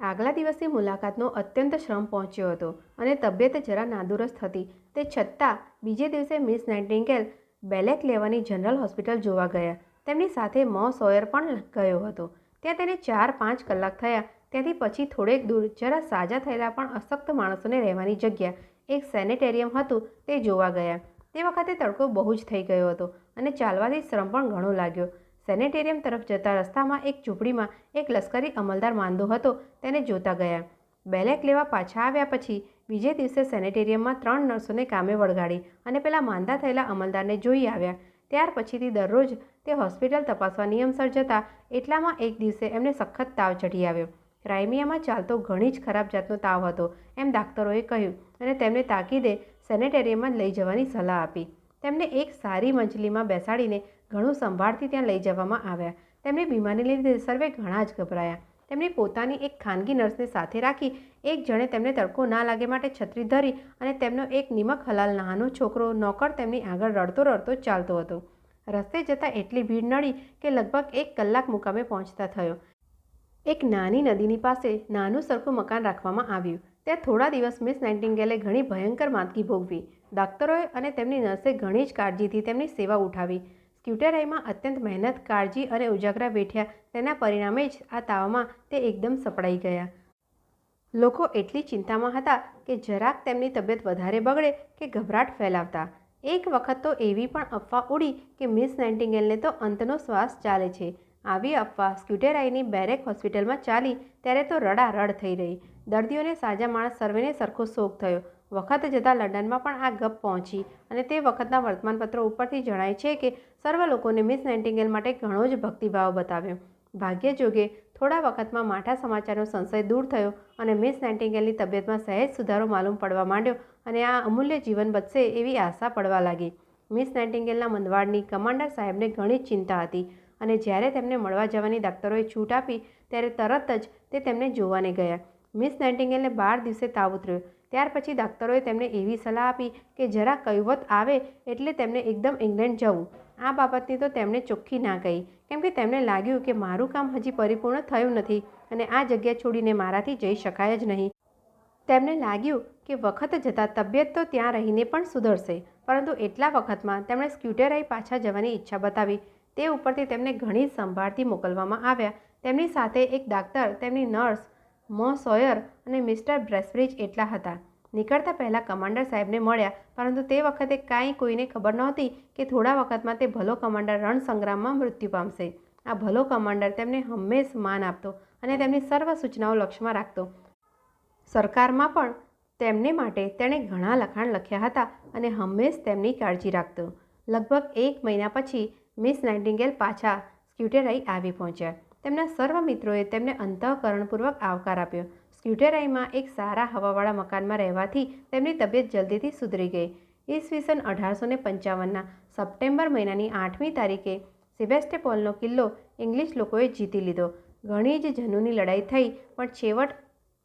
આગલા દિવસની મુલાકાતનો અત્યંત શ્રમ પહોંચ્યો હતો અને તબિયત જરા નાદુરસ્ત હતી. તે છતાં બીજે દિવસે મિસ નાઇટિંગેલ બેલેક લેવાની જનરલ હોસ્પિટલ જોવા ગયા. તેમની સાથે મો સોયર પણ ગયો હતો. ત્યાં તેને 4-5 કલાક થયા. ત્યાંથી પછી થોડેક દૂર જરા સાજા થયેલા પણ અશક્ત માણસોને રહેવાની જગ્યા એક સેનેટેરિયમ હતું તે જોવા ગયા. તે વખતે તડકો બહુ જ થઈ ગયો હતો અને ચાલવાથી શ્રમ પણ ઘણો લાગ્યો. સેનેટેરિયમ તરફ જતા રસ્તામાં એક ઝૂંપડીમાં એક લશ્કરી અમલદાર માંદો હતો. તેને જોતા ગયા. બેલેક લેવા પાછા આવ્યા પછી બીજે દિવસે સેનેટેરિયમમાં 3 નર્સોને કામે વળગાડી અને પેલા માંદા થયેલા અમલદારને જોઈ આવ્યા. ત્યાર પછીથી દરરોજ તે હોસ્પિટલ તપાસવા નિયમસર જતા. એટલામાં એક દિવસે એમને સખત તાવ ચઢી આવ્યો. ક્રાઇમિયામાં ચાલતો ઘણી જ ખરાબ જાતનો તાવ હતો એમ ડાક્ટરોએ કહ્યું અને તેમને તાકીદે સેનેટેરિયમમાં લઈ જવાની સલાહ આપી. તેમને એક સારી મંચલીમાં બેસાડીને ઘણું સંભાળથી ત્યાં લઈ જવામાં આવ્યા. તેમની બીમારીને લીધે સર્વે ઘણા જ ગભરાયા. તેમની પોતાની એક ખાનગી નર્સને સાથે રાખી એક જણે તેમને તડકો ના લાગે માટે છત્રી ધરી અને તેમનો એક નિમક હલાલ નાનો છોકરો નોકર તેમની આગળ રડતો રડતો ચાલતો હતો. રસ્તે જતાં એટલી ભીડ નડી કે લગભગ 1 કલાક મુકામે પહોંચતા થયો. એક નાની નદીની પાસે નાનું સરખું મકાન રાખવામાં આવ્યું. ત્યાં થોડા દિવસ મિસ નાઇટિંગેલે ઘણી ભયંકર માંદગી ભોગવી. ડાક્ટરોએ અને તેમની નર્સે ઘણી જ કાળજીથી તેમની સેવા ઉઠાવી. સ્ક્યુટેરાઈમાં અત્યંત મહેનત, કાળજી અને ઉજાગરા વેઠ્યા. તેના પરિણામે જ આ તાવમાં તે એકદમ સપડાઈ ગયા. લોકો એટલી ચિંતામાં હતા કે જરાક તેમની તબિયત વધારે બગડે કે ગભરાટ ફેલાવતા. એક વખત તો એવી પણ અફવા ઉડી કે મિસ નાઇટિંગેલને તો અંતનો શ્વાસ ચાલે છે. આવી અફવા સ્ક્યુટેરાઈની બેરેક હોસ્પિટલમાં ચાલી ત્યારે તો રડારડ થઈ રહી. દર્દીઓને સાજા માણસ સર્વેને સરખો શોક થયો. વખત જતાં લંડનમાં પણ આ ગપ પહોંચી અને તે વખતના વર્તમાનપત્રો ઉપરથી જણાય છે કે સર્વ લોકોને મિસ નાઇટિંગેલ માટે ઘણો જ ભક્તિભાવ બતાવ્યો. ભાગ્ય જોગે થોડા વખતમાં માઠા સમાચારનો સંશય દૂર થયો અને મિસ નાઇટિંગેલની તબિયતમાં સહેજ સુધારો માલુમ પડવા માંડ્યો અને આ અમૂલ્ય જીવન બચશે એવી આશા પડવા લાગી. મિસ નાઇટિંગેલના મંદવાડની કમાન્ડર સાહેબને ઘણી જ ચિંતા હતી અને જ્યારે તેમને મળવા જવાની ડાક્ટરોએ છૂટ આપી ત્યારે તરત જ તે તેમને જોવાને ગયા. મિસ નાઇટિંગેલને 12 દિવસે તાવ ઉતર્યો. ત્યાર પછી ડાક્ટરોએ તેમને એવી સલાહ આપી કે જરા કહેવત આવે એટલે તેમને એકદમ ઇંગ્લેન્ડ જવું. આ બાબતની તો તેમણે ચોખ્ખી ના કહી કેમ કે તેમને લાગ્યું કે મારું કામ હજી પરિપૂર્ણ થયું નથી અને આ જગ્યા છોડીને મારાથી જઈ શકાય જ નહીં. તેમને લાગ્યું કે વખત જતાં તબિયત તો ત્યાં રહીને પણ સુધરશે, પરંતુ એટલા વખતમાં તેમણે સ્ક્યુટેરાઈ પાછા જવાની ઈચ્છા બતાવી. તે ઉપરથી તેમને ઘણી સંભાળથી મોકલવામાં આવ્યા. તેમની સાથે એક ડાક્ટર, તેમની નર્સ, મો સોયર અને મિસ્ટર બ્રેસ્બ્રિજ એટલા હતા. નીકળતા પહેલાં કમાન્ડર સાહેબને મળ્યા, પરંતુ તે વખતે કાંઈ કોઈને ખબર નહોતી કે થોડા વખતમાં તે ભલો કમાન્ડર રણસંગ્રામમાં મૃત્યુ પામશે. આ ભલો કમાન્ડર તેમને હંમેશ માન આપતો અને તેમની સર્વ સૂચનાઓ લક્ષમાં રાખતો. સરકારમાં પણ તેમને માટે તેણે ઘણા લખાણ લખ્યા હતા અને હંમેશ તેમની કાળજી રાખતો. લગભગ 1 મહિના પછી મિસ નાઇટિંગેલ પાછા સ્ક્યુટેરાઈ આવી પહોંચ્યા. તેમના સર્વ મિત્રોએ તેમને અંતઃકરણપૂર્વક આવકાર આપ્યો. સ્ક્યુટેરાઈમાં એક સારા હવાવાળા મકાનમાં રહેવાથી તેમની તબિયત જલ્દીથી સુધરી ગઈ. ઈસવીસન 1855ના સપ્ટેમ્બર મહિનાની 8મી તારીખે સેબેસ્ટોપોલનો કિલ્લો ઇંગ્લિશ લોકોએ જીતી લીધો. ઘણી જ જનૂની લડાઈ થઈ પણ છેવટ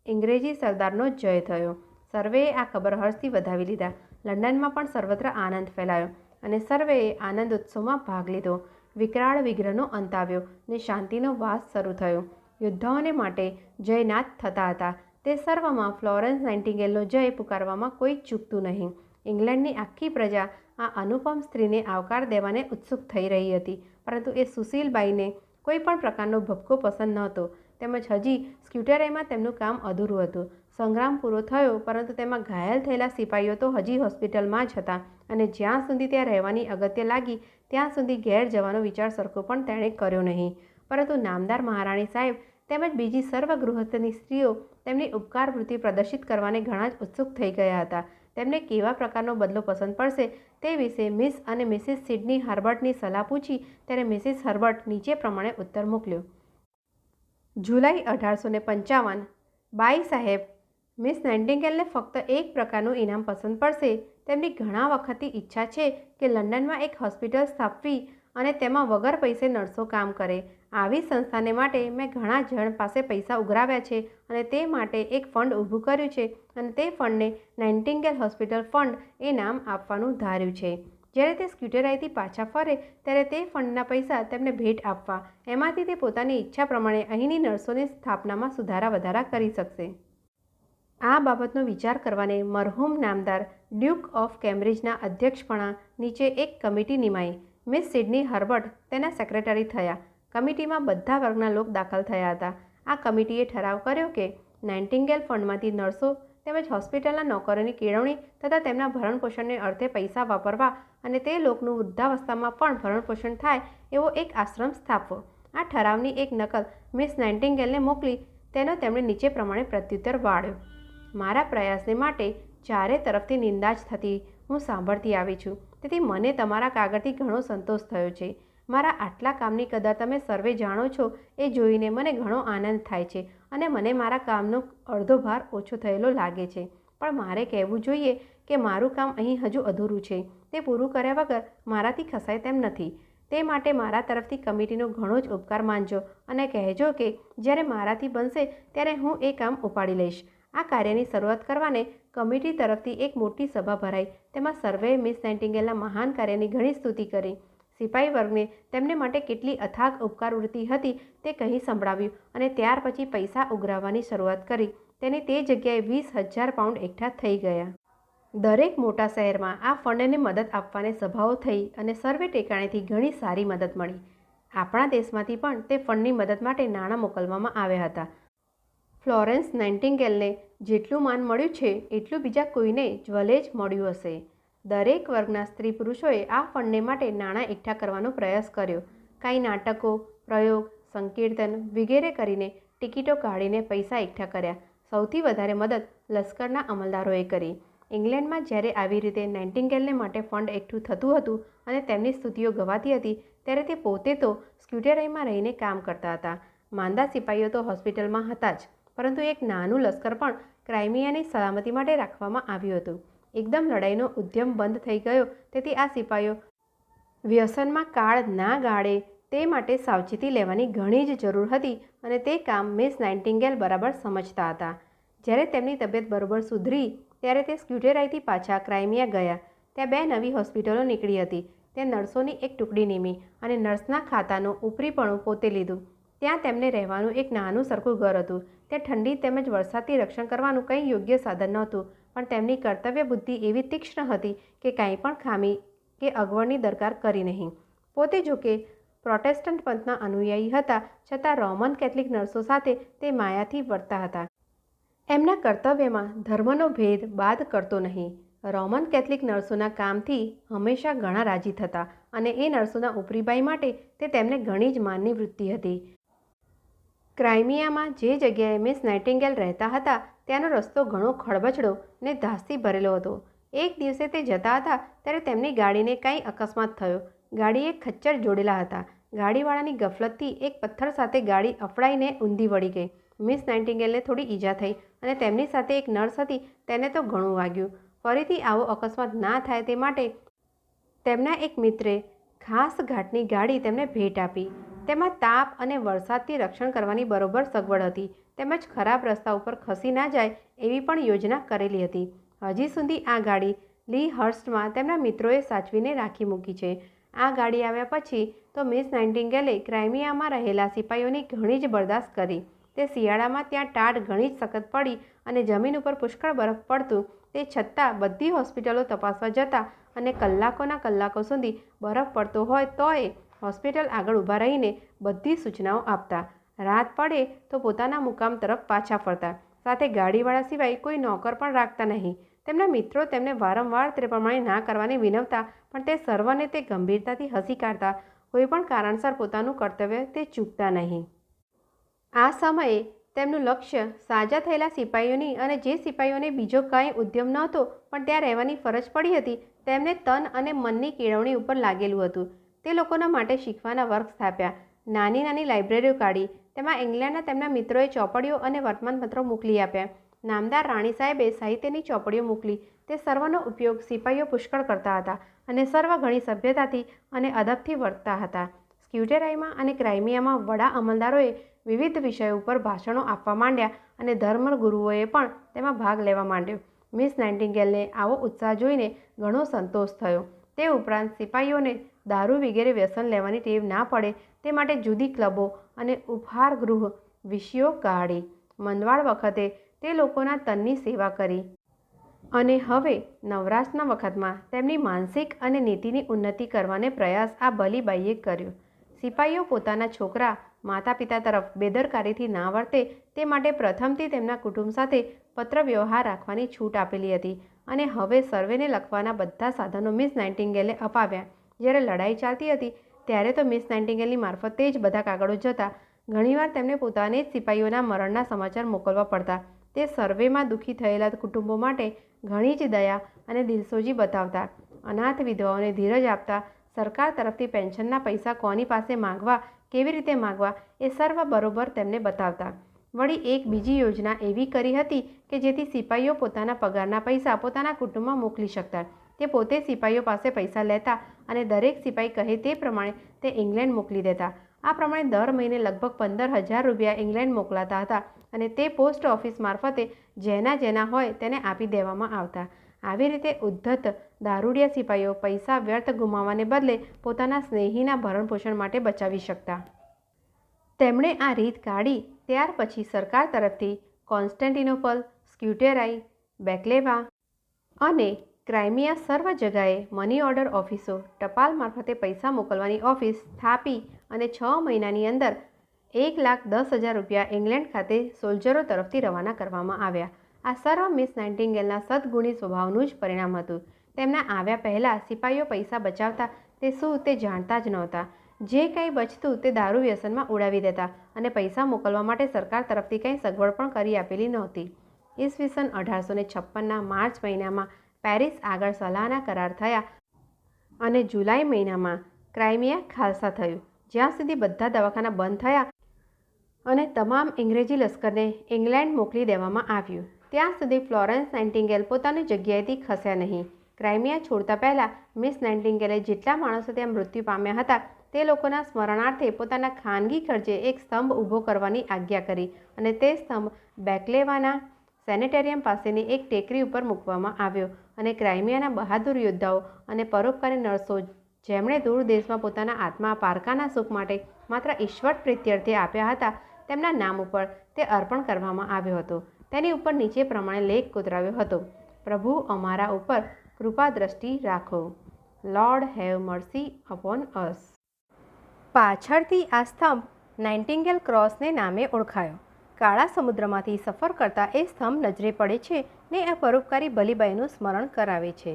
અંગ્રેજી સરદારનો જય થયો. સર્વેએ આ ખબર હર્ષથી વધાવી લીધા. લંડનમાં પણ સર્વત્ર આનંદ ફેલાયો અને સર્વેએ આનંદ ઉત્સવમાં ભાગ લીધો. વિકરાળ વિગ્રહનો અંત આવ્યો ને શાંતિનો વાસ શરૂ થયો. યોદ્ધાઓને માટે જયનાદ થતા હતા. તે સર્વમાં ફ્લોરેન્સ નાઇટિંગેલનો જય પુકારવામાં કોઈ ચૂકતું નહીં. ઇંગ્લેન્ડની આખી પ્રજા આ અનુપમ સ્ત્રીને આવકાર દેવાને ઉત્સુક થઈ રહી હતી, પરંતુ એ સુશીલબાઈને કોઈ પણ પ્રકારનો ભપકો પસંદ નહોતો. તેમજ હજી સ્ક્યુટેરાઈમાં તેમનું કામ અધૂરું હતું. સંગ્રામ પૂરો થયો, પરંતુ તેમાં ઘાયલ થયેલા સિપાહીઓ તો હજી હોસ્પિટલમાં જ હતા અને જ્યાં સુધી ત્યાં રહેવાની અગત્ય લાગી ત્યાં સુધી ઘેર જવાનો વિચાર સરખો પણ તેણે કર્યો નહીં. પરંતુ નામદાર મહારાણી સાહેબ તેમજ બીજી સર્વગૃહસ્થની સ્ત્રીઓ તેમની ઉપકાર વૃત્તિ પ્રદર્શિત કરવાને ઘણા જ ઉત્સુક થઈ ગયા હતા. તેમને કેવા પ્રકારનો બદલો પસંદ પડશે તે વિશે મિસ અને મિસિસ સિડની હર્બર્ટની સલાહ પૂછી ત્યારે મિસિસ હર્બર્ટ નીચે પ્રમાણે ઉત્તર મોકલ્યો. જુલાઈ 1855 બાઈ સાહેબ, મિસ નાઇટિંગેલને ફક્ત એક પ્રકારનું ઇનામ પસંદ પડશે. તેમની ઘણા વખતની ઈચ્છા છે કે લંડનમાં એક હોસ્પિટલ સ્થાપવી અને તેમાં વગર પૈસે નર્સો કામ કરે. આવી સંસ્થાને માટે મેં ઘણા જણ પાસે પૈસા ઉઘરાવ્યા છે અને તે માટે એક ફંડ ઊભું કર્યું છે અને તે ફંડને નાઇટિંગેલ હોસ્પિટલ ફંડ એ નામ આપવાનું ધાર્યું છે. જ્યારે તે સ્ક્યુટેરાઈથી પાછા ફરે ત્યારે તે ફંડના પૈસા તેમને ભેટ આપવા, એમાંથી તે પોતાની ઈચ્છા પ્રમાણે અહીંની નર્સોની સ્થાપનામાં સુધારા વધારા કરી શકશે. આ બાબતનો વિચાર કરવાને મરહૂમ નામદાર ડ્યુક ઓફ કેમ્બ્રિજના અધ્યક્ષપણા નીચે એક કમિટી નિમાઈ. મિસ સિડની હર્બર્ટ તેના સેક્રેટરી થયા. કમિટીમાં બધા વર્ગના લોકો દાખલ થયા હતા. આ કમિટીએ ઠરાવ કર્યો કે નાઇટિંગેલ ફંડમાંથી નર્સો તેમજ હોસ્પિટલના નોકરોની કેળવણી તથા તેમના ભરણપોષણને અર્થે પૈસા વાપરવા અને તે લોકોનું વૃદ્ધાવસ્થામાં પણ ભરણપોષણ થાય એવો એક આશ્રમ સ્થાપવો. આ ઠરાવની એક નકલ મિસ નાઇટિંગેલને મોકલી તેનો તેમણે નીચે પ્રમાણે પ્રત્યુત્તર વાળ્યો. મારા પ્રયાસને માટે ચારે તરફથી નિંદા જ થતી હું સાંભળતી આવી છું, તેથી મને તમારા કાગળથી ઘણો સંતોષ થયો છે. મારા આટલા કામની કદર તમે સર્વે જાણો છો એ જોઈને મને ઘણો આનંદ થાય છે અને મને મારા કામનો અડધો ભાર ઓછો થયેલો લાગે છે. પણ મારે કહેવું જોઈએ કે મારું કામ અહીં હજુ અધૂરું છે. તે પૂરું કર્યા વગર મારાથી ખસાય તેમ નથી. તે માટે મારા તરફથી કમિટીનો ઘણો જ ઉપકાર માનજો અને કહેજો કે જ્યારે મારાથી બનશે ત્યારે હું એ કામ ઉપાડી લઈશ. આ કાર્યની શરૂઆત કરવાને કમિટી તરફથી એક મોટી સભા ભરાઈ. તેમાં સર્વેએ મિસ નાઇટિંગેલના મહાન કાર્યની ઘણી સ્તુતિ કરી. સિપાહી વર્ગને તેમને માટે કેટલી અથાગ ઉપકાર વૃત્તિ હતી તે કહી સંભળાવ્યું અને ત્યાર પછી પૈસા ઉઘરાવવાની શરૂઆત કરી. તેની તે જગ્યાએ 20,000 પાઉન્ડ એકઠા થઈ ગયા. દરેક મોટા શહેરમાં આ ફંડને મદદ આપવાને સભાઓ થઈ અને સર્વે ટેકાણેથી ઘણી સારી મદદ મળી. આપણા દેશમાંથી પણ તે ફંડની મદદ માટે નાણાં મોકલવામાં આવ્યા હતા. ફ્લોરેન્સ નાઇટિંગેલને જેટલું માન મળ્યું છે એટલું બીજા કોઈને જ્વલે જ મળ્યું હશે. દરેક વર્ગના સ્ત્રી પુરુષોએ આ ફંડને માટે નાણાં એકઠા કરવાનો પ્રયાસ કર્યો. કાંઈ નાટકો, પ્રયોગ, સંકીર્તન વગેરે કરીને ટિકિટો કાઢીને પૈસા એકઠા કર્યા. સૌથી વધારે મદદ લશ્કરના અમલદારોએ કરી. ઇંગ્લેન્ડમાં જ્યારે આવી રીતે નાઇટિંગેલને માટે ફંડ એકઠું થતું હતું અને તેમની સ્તુતિઓ ગવાતી હતી ત્યારે તે પોતે તો સ્ક્યુટેરાઈમાં રહીને કામ કરતા હતા. માંદા સિપાહીઓ તો હોસ્પિટલમાં હતા જ, પરંતુ એક નાનું લશ્કર પણ ક્રાઇમિયાની સલામતી માટે રાખવામાં આવ્યું હતું. એકદમ લડાઈનો ઉદ્યમ બંધ થઈ ગયો, તેથી આ સિપાહીઓ વ્યસનમાં કાળ ના ગાળે તે માટે સાવચેતી લેવાની ઘણી જ જરૂર હતી અને તે કામ મિસ નાઇટિંગેલ બરાબર સમજતા હતા. જ્યારે તેમની તબિયત બરોબર સુધરી ત્યારે તે સ્ક્યુટેરાઈથી પાછા ક્રાઇમિયા ગયા. ત્યાં 2 નવી હોસ્પિટલો નીકળી હતી. ત્યાં નર્સોની એક ટુકડી નીમી અને નર્સના ખાતાનું ઉપરીપણું પોતે લીધું. ત્યાં તેમને રહેવાનું એક નાનું સરખું ઘર હતું. ત્યાં ઠંડી તેમજ વરસાદથી રક્ષણ કરવાનું કંઈ યોગ્ય સાધન નહોતું, પણ તેમની કર્તવ્ય બુદ્ધિ એવી તીક્ષ્ણ હતી કે કાંઈ પણ ખામી કે અગવડની દરકાર કરી નહીં. પોતે જોકે પ્રોટેસ્ટન્ટ પંથના અનુયાયી હતા, છતાં રોમન કેથલિક નર્સો સાથે તે માયાથી વર્તા હતા. એમના કર્તવ્યમાં ધર્મનો ભેદ બાદ કરતો નહીં. રોમન કેથલિક નર્સોના કામથી હંમેશા ઘણા રાજી થતા અને એ નર્સોના ઉપરીબાઈ માટે તે તેમને ઘણી જ માનની વૃત્તિ હતી. ક્રાઇમિયામાં જે જગ્યાએ મિસ નાઇટિંગેલ રહેતા હતા ત્યાંનો રસ્તો ઘણો ખળબચડો ને ધાસથી ભરેલો હતો. એક દિવસે તે જતા હતા ત્યારે તેમની ગાડીને કાંઈ અકસ્માત થયો. ગાડીએ ખચ્ચર જોડેલા હતા. ગાડીવાળાની ગફલતથી એક પથ્થર સાથે ગાડી અફડાઈને ઊંધી વળી ગઈ. મિસ નાઇટિંગેલને થોડી ઈજા થઈ અને તેમની સાથે એક નર્સ હતી, તેને તો ઘણું વાગ્યું. ફરીથી આવો અકસ્માત ના થાય તે માટે તેમના એક મિત્રે ખાસ ઘાટની ગાડી તેમને ભેટ આપી. તેમાં તાપ અને વરસાદથી રક્ષણ કરવાની બરોબર સગવડ હતી, તેમજ ખરાબ રસ્તા ઉપર ખસી ના જાય એવી પણ યોજના કરેલી હતી. હજી સુધી આ ગાડી લી હર્સ્ટમાં તેમના મિત્રોએ સાચવીને રાખી મૂકી છે. આ ગાડી આવ્યા પછી તો મિસ નાઇટિંગેલે ક્રાઇમિયામાં રહેલા સિપાહીઓની ઘણી જ બરદાસ્ત કરી. તે શિયાળામાં ત્યાં ટાઢ ઘણી જ સખત પડી અને જમીન ઉપર પુષ્કળ બરફ પડતું, તે છતાં બધી હોસ્પિટલો તપાસવા જતા અને કલાકોના કલાકો સુધી બરફ પડતો હોય તોય હોસ્પિટલ આગળ ઊભા રહીને બધી સૂચનાઓ આપતા. રાત પડે તો પોતાના મુકામ તરફ પાછા ફરતા. સાથે ગાડીવાળા સિવાય કોઈ નોકર પણ રાખતા નહીં. તેમના મિત્રો તેમને વારંવાર તે પ્રમાણે ના કરવાની વિનવતા, પણ તે સર્વને તે ગંભીરતાથી હસી કાઢતા. કોઈ પણ કારણસર પોતાનું કર્તવ્ય તે ચૂકતા નહીં. આ સમયે તેમનું લક્ષ્ય સાજા થયેલા સિપાહીઓની અને જે સિપાહીઓને બીજો કાંઈ ઉદ્યમ નહોતો પણ ત્યાં રહેવાની ફરજ પડી હતી તેમને તન અને મનની કેળવણી ઉપર લાગેલું હતું. તે લોકોના માટે શીખવાના વર્ગ સ્થાપ્યા. નાની નાની લાઇબ્રેરીઓ કાઢી. તેમાં ઇંગ્લેન્ડના તેમના મિત્રોએ ચોપડીઓ અને વર્તમાનપત્રો મોકલી આપ્યા. નામદાર રાણી સાહેબે સાહિત્યની ચોપડીઓ મોકલી. તે સર્વનો ઉપયોગ સિપાહીઓ પુષ્કળ કરતા હતા અને સર્વ ઘણી સભ્યતાથી અને અદબથી વર્તતા હતા. સ્ક્યુટેરાઈમાં અને ક્રાઇમિયામાં વડા અમલદારોએ વિવિધ વિષયો ઉપર ભાષણો આપવા માંડ્યા અને ધર્મગુરુઓએ પણ તેમાં ભાગ લેવા માંડ્યો. મિસ નાઇટિંગેલને આવો ઉત્સાહ જોઈને ઘણો સંતોષ થયો. તે ઉપરાંત સિપાહીઓને દારૂ વગેરે વ્યસન લેવાની ટેવ ના પડે તે માટે જુદી ક્લબો અને ઉપહાર ગૃહ વિષયો કાઢી. મંદવાડ વખતે તે લોકોના તનની સેવા કરી અને હવે નવરાશના વખતમાં તેમની માનસિક અને નીતિની ઉન્નતિ કરવાને પ્રયાસ આ બલીબાઈએ કર્યો. સિપાહીઓ પોતાના છોકરા માતા પિતા તરફ બેદરકારીથી ના વર્તે તે માટે પ્રથમથી તેમના કુટુંબ સાથે પત્ર વ્યવહાર રાખવાની છૂટ આપેલી હતી અને હવે સર્વેને લખવાના બધા સાધનો મિસ નાઇટિંગેલે અપાવ્યા. જ્યારે લડાઈ ચાલતી હતી ત્યારે તો મિસ નાઇટિંગેલની મારફતે જ બધા કાગળો જતા. ઘણીવાર તેમને પોતાને જ સિપાહીઓના મરણના સમાચાર મોકલવા પડતા. તે સર્વેમાં દુઃખી થયેલા કુટુંબો માટે ઘણી જ દયા અને દિલસોજી બતાવતા. અનાથ વિધવાઓને ધીરજ આપતા. સરકાર તરફથી પેન્શનના પૈસા કોની પાસે માગવા, કેવી રીતે માગવા એ સર્વ બરોબર તેમને બતાવતા. વળી એક બીજી યોજના એવી કરી હતી કે જેથી સિપાહીઓ પોતાના પગારના પૈસા પોતાના કુટુંબમાં મોકલી શકતા. તે પોતે સિપાહીઓ પાસે પૈસા લેતા અને દરેક સિપાહી કહે તે પ્રમાણે તે ઇંગ્લેન્ડ મોકલી દેતા. આ પ્રમાણે દર મહિને લગભગ 15,000 રૂપિયા ઇંગ્લેન્ડ મોકલાતા હતા અને તે પોસ્ટ ઓફિસ મારફતે જેના હોય તેને આપી દેવામાં આવતા. આવી રીતે ઉદ્ધત દારૂડિયા સિપાહીઓ પૈસા વ્યર્થ ગુમાવવાને બદલે પોતાના સ્નેહીના ભરણપોષણ માટે બચાવી શકતા. તેમણે આ રીત કાઢી ત્યાર પછી સરકાર તરફથી કોન્સ્ટેન્ટિનોપલ, સ્ક્યુટેરાઈ, બેક્લેવા અને ક્રાઇમિયા સર્વ જગાએ મની ઓર્ડર ઓફિસો, ટપાલ મારફતે પૈસા મોકલવાની ઓફિસ સ્થાપી અને 6 મહિનાની અંદર 1,10,000 રૂપિયા ઇંગ્લેન્ડ ખાતે સોલ્જરો તરફથી રવાના કરવામાં આવ્યા. આ સર્વ મિસ નાઇટિંગેલના સદગુણી સ્વભાવનું જ પરિણામ હતું. તેમના આવ્યા પહેલાં સિપાહીઓ પૈસા બચાવતા તે શું તે જાણતા જ નહોતા. જે કંઈ બચતું તે દારૂ વ્યસનમાં ઉડાવી દેતા અને પૈસા મોકલવા માટે સરકાર તરફથી કંઈ સગવડ પણ કરી આપેલી નહોતી. ઈસવીસન 1856ના માર્ચ મહિનામાં પેરિસ આગળ સલાહના કરાર થયા અને જુલાઈ મહિનામાં ક્રાઇમિયા ખાલસા થયું. જ્યાં સુધી બધા દવાખાના બંધ થયા અને તમામ અંગ્રેજી લશ્કરને ઇંગ્લેન્ડ મોકલી દેવામાં આવ્યું ત્યાં સુધી ફ્લોરેન્સ નાઇટિંગેલ પોતાની જગ્યાએથી ખસ્યા નહીં. ક્રાઇમિયા છોડતા પહેલાં મિસ નાઇટિંગેલે જેટલા માણસો ત્યાં મૃત્યુ પામ્યા હતા તે લોકોના સ્મરણાર્થે પોતાના ખાનગી ખર્ચે એક સ્તંભ ઊભો કરવાની આજ્ઞા કરી અને તે સ્તંભ બેક્લેવાના સેનેટેરિયમ પાસેની એક ટેકરી ઉપર મૂકવામાં આવ્યો અને ક્રાઇમિયાના બહાદુર યોદ્ધાઓ અને પરોપકારી નર્સો જેમણે દૂર દેશમાં પોતાના આત્મા પારકાના સુખ માટે માત્ર ઈશ્વર પ્રીત્યર્થે આપ્યા હતા તેમના નામ ઉપર તે અર્પણ કરવામાં આવ્યો હતો. તેની ઉપર નીચે પ્રમાણે લેખ કોતરાવ્યો હતો: પ્રભુ અમારા ઉપર કૃપા દ્રષ્ટિ રાખો. લોર્ડ હેવ મર્સી અપોન અસ. પાછળથી આ સ્તંભ નાઇટિંગેલ ક્રોસને નામે ઓળખાયો. કાળા સમુદ્રમાંથી સફર કરતા એ સ્તંભ નજરે પડે છે ને આ પરોપકારી બલીબાઈનું સ્મરણ કરાવે છે.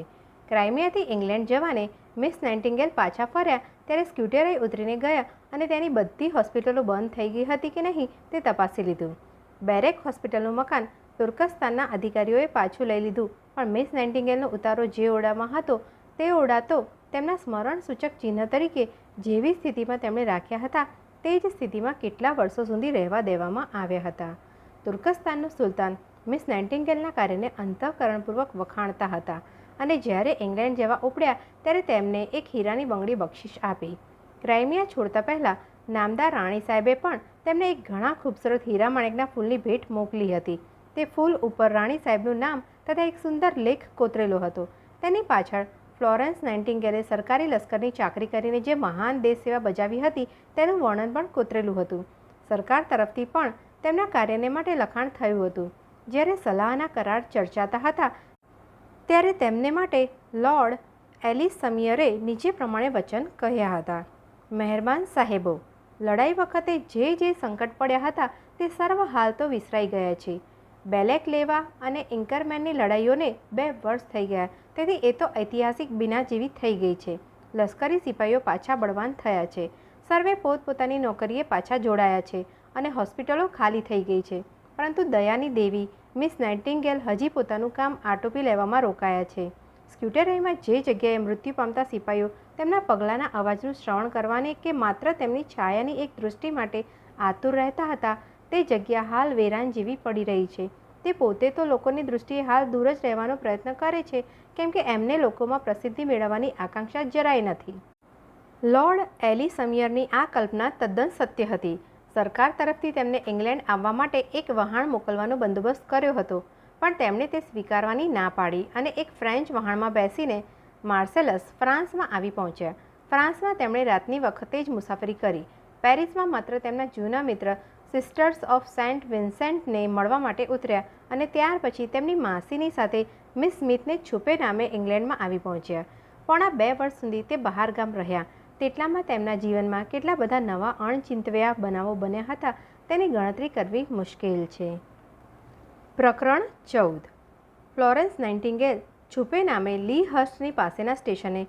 ક્રાઇમિયાથી ઇંગ્લેન્ડ જવાને મિસ નાઇટિંગેલ પાછા ફર્યા ત્યારે સ્ક્યુટેરાઈ ઉતરીને ગયા અને તેની બધી હોસ્પિટલો બંધ થઈ ગઈ હતી કે નહીં તે તપાસી લીધું. બેરેક હોસ્પિટલનું મકાન તુર્કસ્તાનના અધિકારીઓએ પાછું લઈ લીધું પણ મિસ નાઇટિંગેલનો ઉતારો જે ઓરડામાં હતો તે ઓરડા તો તેમના સ્મરણ સૂચક ચિહ્ન તરીકે જેવી સ્થિતિમાં તેમણે રાખ્યા હતા તે જ સ્થિતિમાં કેટલા વર્ષો સુધી રહેવા દેવામાં આવ્યા હતા. તુર્કસ્તાનનો સુલતાન મિસ નાઇટિંગેલના કાર્યને અંતઃકરણપૂર્વક વખાણતા હતા અને જ્યારે ઇંગ્લેન્ડ જવા ઉપડ્યા ત્યારે તેમને એક હીરાની બંગડી બક્ષિસ આપી. ક્રાઇમિયા છોડતા પહેલાં નામદાર રાણી સાહેબે પણ તેમને એક ઘણા ખૂબસૂરત હીરા માણેકના ફૂલની ભેટ મોકલી હતી. તે ફૂલ ઉપર રાણી સાહેબનું નામ તથા એક સુંદર લેખ કોતરેલો હતો. તેની પાછળ ફ્લોરેન્સ નાઇટિંગેલે સરકારી લશ્કરની ચાકરી કરીને જે મહાન દેશ સેવા બજાવી હતી તેનું વર્ણન પણ કોતરેલું હતું. સરકાર તરફથી પણ તેમના કાર્યને માટે લખાણ થયું હતું. જ્યારે સલાહના કરાર ચર્ચાતા હતા ત્યારે તેમને માટે લોર્ડ એલિસમિયરે નીચે પ્રમાણે વચન કહ્યા હતા: મહેરબાન સાહેબો, લડાઈ વખતે જે સંકટ પડ્યા હતા તે સર્વ હાલ તો વિસરાઈ ગયા છે. બેલેકલેવા અને ઇન્કરમેનની લડાઈઓને 2 વર્ષ થઈ ગયા, તેથી એ તો ઐતિહાસિક બીના જેવી થઈ ગઈ છે. લશ્કરી સિપાહીઓ પાછા બળવાન થયા છે, સર્વે પોતપોતાની નોકરીએ પાછા જોડાયા છે અને હોસ્પિટલો ખાલી થઈ ગઈ છે. પરંતુ દયાની દેવી મિસ નાઇટિંગેલ હજી પોતાનું કામ આટોપી લેવામાં રોકાયા છે. સ્ક્યુટેરાઈમાં જે જગ્યાએ મૃત્યુ પામતા સિપાહીઓ તેમના પગલાંના અવાજનું શ્રવણ કરવાની કે માત્ર તેમની છાયાની એક દૃષ્ટિ માટે આતુર રહેતા હતા, તે જગ્યા હાલ વેરાન જેવી પડી રહી છે. તે પોતે તો લોકોની દૃષ્ટિએ હાલ દૂર જ રહેવાનો પ્રયત્ન કરે છે, કેમ કે એમને લોકોમાં પ્રસિદ્ધિ મેળવવાની આકાંક્ષા જરાય નથી. લોર્ડ એલિસમિયરની આ કલ્પના તદ્દન સત્ય હતી. સરકાર તરફથી તેમને ઇંગ્લેન્ડ આવવા માટે એક વહાણ મોકલવાનો બંદોબસ્ત કર્યો હતો, પણ તેમણે તે સ્વીકારવાની ના પાડી અને એક ફ્રેન્ચ વહાણમાં બેસીને માર્સેલસ, ફ્રાન્સમાં આવી પહોંચ્યા. ફ્રાન્સમાં તેમણે રાતની વખતે જ મુસાફરી કરી. પેરિસમાં માત્ર તેમના જૂના મિત્ર સિસ્ટર્સ ઓફ સેન્ટ વિન્સેન્ટને મળવા માટે ઉતર્યા અને ત્યાર પછી તેમની માસીની સાથે મિસ સ્મિથને છુપે નામે ઇંગ્લેન્ડમાં આવી પહોંચ્યા. પોણા 2 વર્ષ સુધી તે બહારગામ રહ્યા. તેટલામાં તેમના જીવનમાં કેટલા બધા નવા અણચિંતવ્યા બનાવો બન્યા હતા, તેની ગણતરી કરવી મુશ્કેલ છે. પ્રકરણ 14. ફ્લોરેન્સ નાઇટિંગેલ છુપે નામે લી હર્સ્ટની પાસેના સ્ટેશને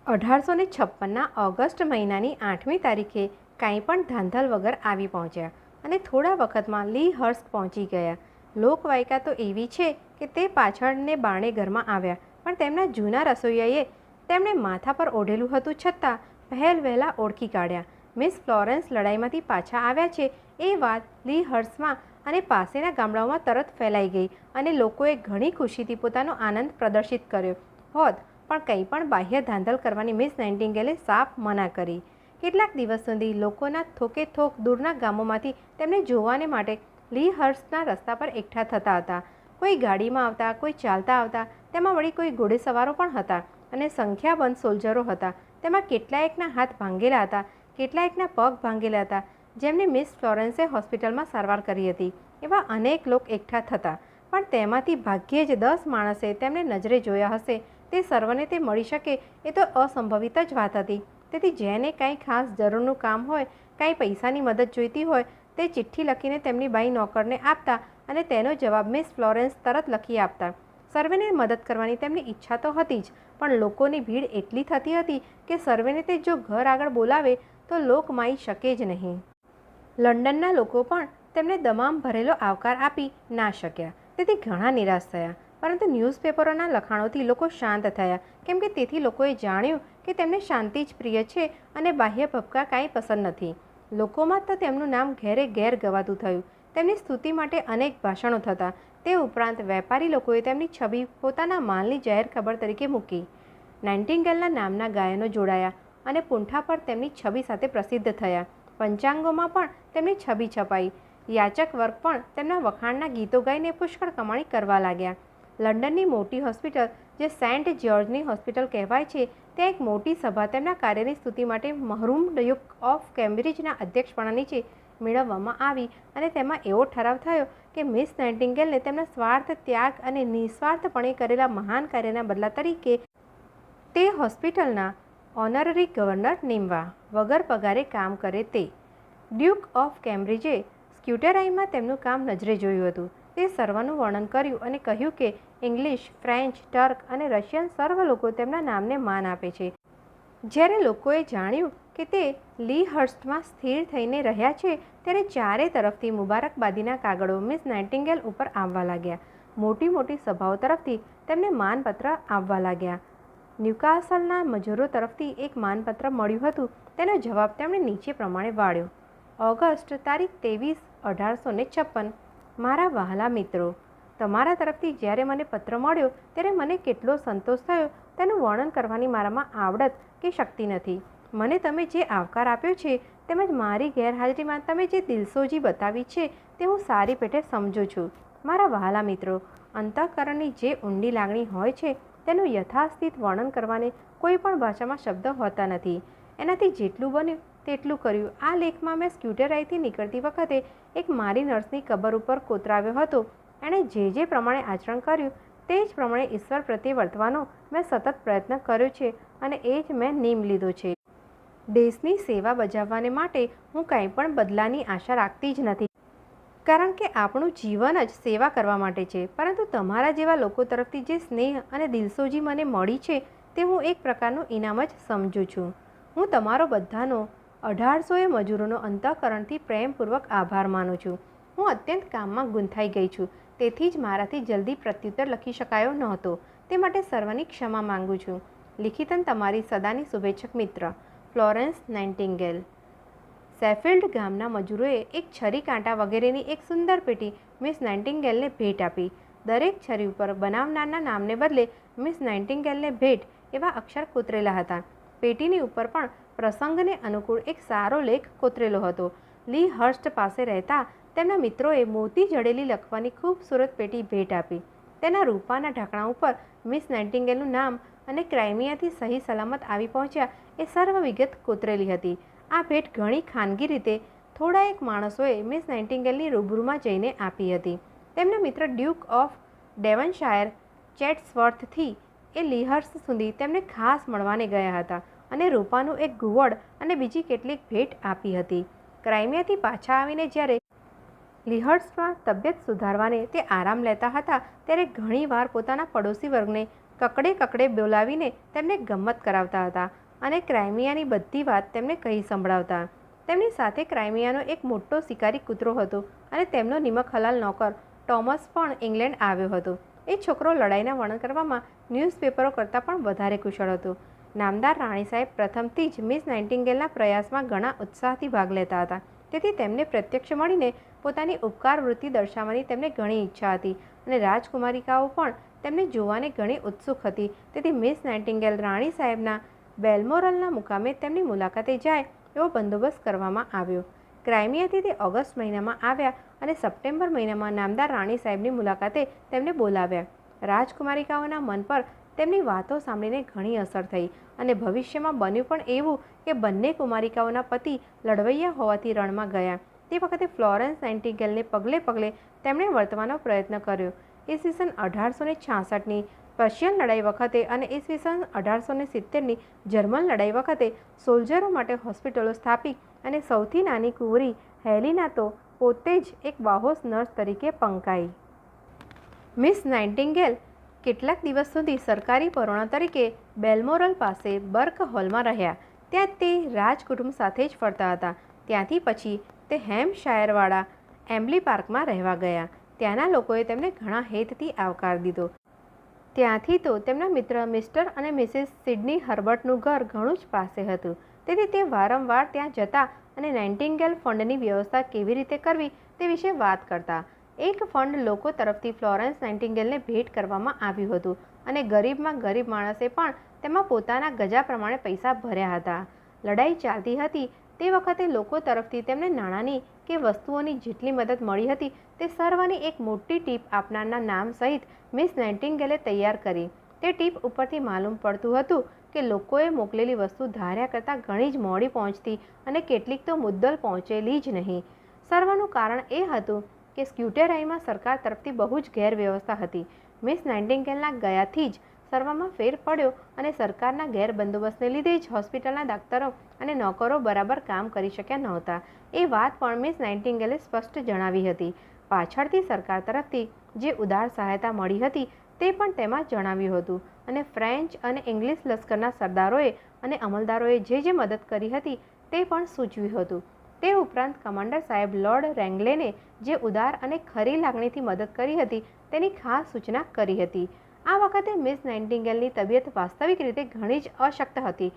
1856ના ઓગસ્ટ મહિનાની 8મી તારીખે કાંઈ પણ ધાંધલ વગર આવી પહોંચ્યા અને થોડા વખતમાં લી હર્સ્ટ પહોંચી ગયા. લોકવાયકા તો એવી છે કે તે પાછળને બારણે ઘરમાં આવ્યા, પણ તેમના જૂના રસોઈયાએ તેમણે માથા પર ઓઢેલું હતું છતાં પહેલ વહેલા ઓળખી કાઢ્યા. મિસ ફ્લોરેન્સ લડાઈમાંથી પાછા આવ્યા છે એ વાત લી હર્સ્ટમાં અને પાસેના ગામડાઓમાં તરત ફેલાઈ ગઈ અને લોકોએ ઘણી ખુશીથી પોતાનો આનંદ પ્રદર્શિત કર્યો હોત, પણ કંઈ પણ બાહ્ય ધાંધલ કરવાની મિસ નાઇટિંગેલે સાફ મના કરી. કેટલાક દિવસ સુધી લોકોના થોકે થોક દૂરના ગામોમાંથી તેમને જોવાને માટે લી હર્સ્ટના રસ્તા પર એકઠા થતા હતા. કોઈ ગાડીમાં આવતા, કોઈ ચાલતા આવતા, તેમાં વળી કોઈ ઘોડેસવારો પણ હતા અને સંખ્યાબંધ સોલ્જરો હતા. તેમાં કેટલાયકના હાથ ભાંગેલા હતા, કેટલાયકના પગ ભાંગેલા હતા, જેમને મિસ ફ્લોરેન્સે હોસ્પિટલમાં સારવાર કરી હતી. એવા અનેક લોક એકઠા થતા, પણ તેમાંથી ભાગ્યે જ 10 માણસે તેમને નજરે જોયા હશે. તે સર્વને તે મળી શકે એ તો અસંભવિત જ વાત હતી. તેથી જેને કાંઈ ખાસ જરૂરનું કામ હોય, કાંઈ પૈસાની મદદ જોઈતી હોય, તે ચિઠ્ઠી લખીને તેમની બાઈ નોકરને આપતા અને તેનો જવાબ મિસ ફ્લોરેન્સ તરત લખી આપતા. સર્વેને મદદ કરવાની તેમની ઈચ્છા તો હતી જ, પણ લોકોની ભીડ એટલી થતી હતી કે સર્વેને તે જો ઘર આગળ બોલાવે તો લોક માઈ શકે જ નહીં. લંડનના લોકો પણ તેમને દમામ ભરેલો આવકાર આપી ના શક્યા, તેથી ઘણા નિરાશ થયા. પરંતુ ન્યૂઝપેપરોના લખાણોથી લોકો શાંત થયા, કેમ કે તેથી લોકોએ જાણ્યું કે તેમને શાંતિ જ પ્રિય છે અને બાહ્ય ભપકા કાંઈ પસંદ નથી. લોકોમાં તો તેમનું નામ ઘેરે ઘેર ગવાતું થયું. તેમની સ્તુતિ માટે અનેક ભાષણો થતા. તે ઉપરાંત વેપારી લોકોએ તેમની છબી પોતાના માલની જાહેર ખબર તરીકે મૂકી. નાઇટિંગેલના નામના ગાયનો જોડાયા અને પૂંઠા પર તેમની છબી સાથે પ્રસિદ્ધ થયા. પંચાંગોમાં પણ તેમની છબી છપાઈ. યાચક વર્ગ પણ તેમના વખાણના ગીતો ગાઈને પુષ્કળ કમાણી કરવા લાગ્યા. લંડનની મોટી હોસ્પિટલ, જે સેન્ટ જ્યોર્જની હોસ્પિટલ કહેવાય છે, ત્યાં એક મોટી સભા તેમના કાર્યની સ્તુતિ માટે મહરૂમ ડ્યુક ઓફ કેમ્બ્રિજના અધ્યક્ષપણા નીચે મેળવવામાં આવી અને તેમાં એવો ઠરાવ થયો કે મિસ નાઇટિંગેલને તેમના સ્વાર્થ, ત્યાગ અને નિસ્વાર્થપણે કરેલા મહાન કાર્યના બદલા તરીકે તે હોસ્પિટલના ઓનરરી ગવર્નર નીમવા, વગર પગારે કામ કરે તે. ડ્યુક ઓફ કેમ્બ્રિજે સ્ક્યુટેરાઈમાં તેમનું કામ નજરે જોયું હતું. તે સર્વનું વર્ણન કર્યું અને કહ્યું કે ઇંગ્લિશ, ફ્રેન્ચ, ટર્ક અને રશિયન સર્વ લોકો તેમના નામને માન આપે છે. જ્યારે લોકોએ જાણ્યું કે તે લી હર્સ્ટમાં સ્થિર થઈને રહ્યા છે, ત્યારે ચારે તરફથી મુબારકબાદીના કાગળો મિસ નાઇટિંગેલ ઉપર આવવા લાગ્યા. મોટી મોટી સભાઓ તરફથી તેમને માનપત્ર આવવા લાગ્યા. ન્યૂકાસલના મજૂરો તરફથી એક માનપત્ર મળ્યું હતું. તેનો જવાબ તેમણે નીચે પ્રમાણે વાળ્યો. ઓગસ્ટ તારીખ 23, 1856. મારા વહાલા મિત્રો, તમારા તરફથી જ્યારે મને પત્ર મળ્યો ત્યારે મને કેટલો સંતોષ થયો તેનું વર્ણન કરવાની મારામાં આવડત કે શક્તિ નથી. મને તમે જે આવકાર આપ્યો છે તેમજ મારી ગેરહાજરીમાં તમે જે દિલસોજી બતાવી છે તે હું સારી પેટે સમજું છું. મારા વહાલા મિત્રો, અંતઃકરણની જે ઊંડી લાગણી હોય છે તેનું યથાસ્થિત વર્ણન કરવાને કોઈ પણ ભાષામાં શબ્દ હોતા નથી. એનાથી જેટલું બન્યું તેટલું કર્યું. આ લેખમાં મેં સ્ક્યુટેરાઈથી નીકળતી વખતે એક મારી નર્સની કબર ઉપર કોતરાવ્યો હતો. એણે જે પ્રમાણે આચરણ કર્યું તે જ પ્રમાણે ઈશ્વર પ્રત્યે વર્તવાનો મેં સતત પ્રયત્ન કર્યો છે અને એ જ મેં નિયમ લીધો છે. દેશની સેવા બજાવવાને માટે હું કાંઈ પણ બદલાની આશા રાખતી જ નથી. કારણ કે આપણું જીવન જ સેવા કરવા માટે છે, પરંતુ તમારા જેવા લોકો તરફથી જે સ્નેહ અને દિલસોજી મને મળી છે તે હું એક પ્રકારનું ઇનામ જ સમજું છું. હું તમારો બધાનો 1800 મજૂરોનો અંતઃકરણથી પ્રેમપૂર્વક આભાર માનું છું. હું અત્યંત કામમાં ગૂંથાઈ ગઈ છું, તેથી જ મારાથી જલ્દી પ્રત્યુત્તર લખી શકાયો નહોતો. તે માટે સર્વની ક્ષમા માંગુ છું. લિખિતન તમારી સદાની શુભેચ્છક મિત્ર, ફ્લોરેન્સ નાઇટિંગેલ. શેફિલ્ડ ગામના મજૂરોએ એક છરી, કાંટા વગેરેની એક સુંદર પેટી મિસ નાઇટિંગેલને ભેટ આપી. દરેક છરી ઉપર બનાવનારના નામને બદલે મિસ નાઇટિંગેલને ભેટ એવા અક્ષર કોતરેલા હતા. પેટીની ઉપર પણ પ્રસંગને અનુકૂળ એક સારો લેખ કોતરેલો હતો. લી હર્સ્ટ પાસે રહેતા તેમના મિત્રોએ મોતી જડેલી લખવાની ખૂબસૂરત પેટી ભેટ આપી. તેના રૂપાના ઢાંકણા ઉપર મિસ નાઇટિંગેલનું નામ અને ક્રાઇમિયાથી સહી સલામત આવી પહોંચ્યા એ સર્વ વિગત કોતરેલી હતી. આ ભેટ ઘણી ખાનગી રીતે થોડા એક માણસોએ મિસ નાઇટિંગેલની રૂબરૂમાં જઈને આપી હતી. તેમના મિત્ર ડ્યુક ઓફ ડેવનશાયર ચેટ્સવર્થથી એ લીહર્સ્ટ સુધી તેમને ખાસ મળવાને ગયા હતા અને રૂપાનું એક ઘુવડ અને બીજી કેટલીક ભેટ આપી હતી. ક્રાઇમિયાથી પાછા આવીને જ્યારે લીહર્સ્ટમાં તબિયત સુધારવાને તે આરામ લેતા હતા ત્યારે ઘણીવાર પોતાના પડોશી વર્ગને કકડે બોલાવીને તેમને ગમ્મત કરાવતા હતા અને ક્રાઇમિયાની બધી વાત તેમને કહી સંભળાવતા. તેમની સાથે ક્રાઇમિયાનો એક મોટો શિકારી કૂતરો હતો અને તેમનો નિમક હલાલ નોકર ટોમસ પણ ઇંગ્લેન્ડ આવ્યો હતો. એ છોકરો લડાઈના વર્ણન કરવામાં ન્યૂઝપેપરો કરતાં પણ વધારે કુશળ હતો. નામદાર રાણી સાહેબ પ્રથમથી જ મિસ નાઇટિંગેલના પ્રયાસમાં ઘણા ઉત્સાહથી ભાગ લેતા હતા, તેથી તેમને પ્રત્યક્ષ મળીને પોતાની ઉપકાર વૃત્તિ દર્શાવવાની તેમને ઘણી ઈચ્છા હતી અને રાજકુમારિકાઓ પણ તેમને જોવાને ઘણી ઉત્સુક હતી. તેથી મિસ નાઇટિંગેલ રાણી સાહેબના બેલ્મોરલના મુકામે તેમની મુલાકાતે જાય એવો બંદોબસ્ત કરવામાં આવ્યો. ક્રાઇમિયાથી તે ઓગસ્ટ મહિનામાં આવ્યા અને સપ્ટેમ્બર મહિનામાં નામદાર રાણી સાહેબની મુલાકાતે તેમને બોલાવ્યા. રાજકુમારિકાઓના મન પર તેમની વાતો સાંભળીને ઘણી અસર થઈ અને ભવિષ્યમાં બન્યું પણ એવું કે બંને કુમારિકાઓના પતિ લડવૈયા હોવાથી રણમાં ગયા. તે વખતે ફ્લોરેન્સ નાઇટિંગેલને પગલે તેમણે વર્તવાનો પ્રયત્ન કર્યો. ઈસવીસન 1866ની પર્શિયન લડાઈ વખતે અને ઈસવીસન 1870ની જર્મન લડાઈ વખતે સોલ્જરો માટે હોસ્પિટલો સ્થાપી અને સૌથી નાની કુંવરી હેલિના તો પોતે જ એક બાહોશ નર્સ તરીકે પંકાઈ. મિસ નાઇટિંગેલ કેટલાક દિવસ સુધી સરકારી પરોણા તરીકે બેલ્મોરલ પાસે બર્ક હોલમાં રહ્યા. ત્યાં તે રાજકુટુંબ સાથે જ ફરતા હતા. ત્યાંથી પછી તે હેમ્પશાયરવાળા એમ્બલી પાર્કમાં રહેવા ગયા. ત્યાંના લોકોએ તેમને ઘણા હેતથી આવકાર દીધો. ત્યાંથી તો તેમના મિત્ર મિસ્ટર અને મિસિસ સિડની હર્બર્ટનું ઘર ઘણું જ પાસે હતું, તેથી તે વારંવાર ત્યાં જતા અને નાઇટિંગેલ ફંડની વ્યવસ્થા કેવી રીતે કરવી તે વિશે વાત કરતા. એક ફંડ લોકો તરફથી ફ્લોરેન્સ નાઇટિંગેલને ભેટ કરવામાં આવ્યું હતું અને ગરીબમાં ગરીબ માણસે પણ તેમાં પોતાના ગજા પ્રમાણે પૈસા ભર્યા હતા. લડાઈ ચાલતી હતી તે વખતે લોકો તરફથી તેમને નાણાંની કે વસ્તુઓની જેટલી મદદ મળી હતી તે સર્વની એક મોટી ટીપ આપનારના નામ સહિત મિસ નાઇટિંગેલે તૈયાર કરી. તે ટીપ ઉપરથી માલુમ પડતું હતું કે લોકોએ મોકલેલી વસ્તુ ધાર્યા કરતાં ઘણી જ મોડી પહોંચતી અને કેટલીક તો મુદ્દલ પહોંચેલી જ નહીં. સર્વનું કારણ એ હતું કે સ્ક્યુટેરાઈમાં સરકાર તરફથી બહુ જ ગેરવ્યવસ્થા હતી. મિસ નાઇટિંગેલના ગયાથી જ સર્વમાં ફેર પડ્યો અને સરકારના ગેરબંદોબસ્તને લીધે જ હોસ્પિટલના ડાક્ટરો અને નોકરો બરાબર કામ કરી શક્યા નહોતા. એ વાત પણ મિસ નાઇટિંગેલે સ્પષ્ટ જણાવી હતી. પાછળથી સરકાર તરફથી જે ઉદાર સહાયતા મળી હતી તે પણ તેમાં જણાવ્યું હતું અને ફ્રેન્ચ અને ઇંગ્લિશ લશ્કરના સરદારોએ અને અમલદારોએ જે મદદ કરી હતી તે પણ સૂચવ્યું હતું. તે ઉપરાંત કમાન્ડર સાહેબ લોર્ડ રેંગલેને જે ઉદાર અને ખરી લાગણીથી મદદ કરી હતી તેની ખાસ સૂચના કરી હતી. આ વખતે મિસ નાઇટિંગેલની તબિયત વાસ્તવિક રીતે ઘણી જ અશક્ત હતી,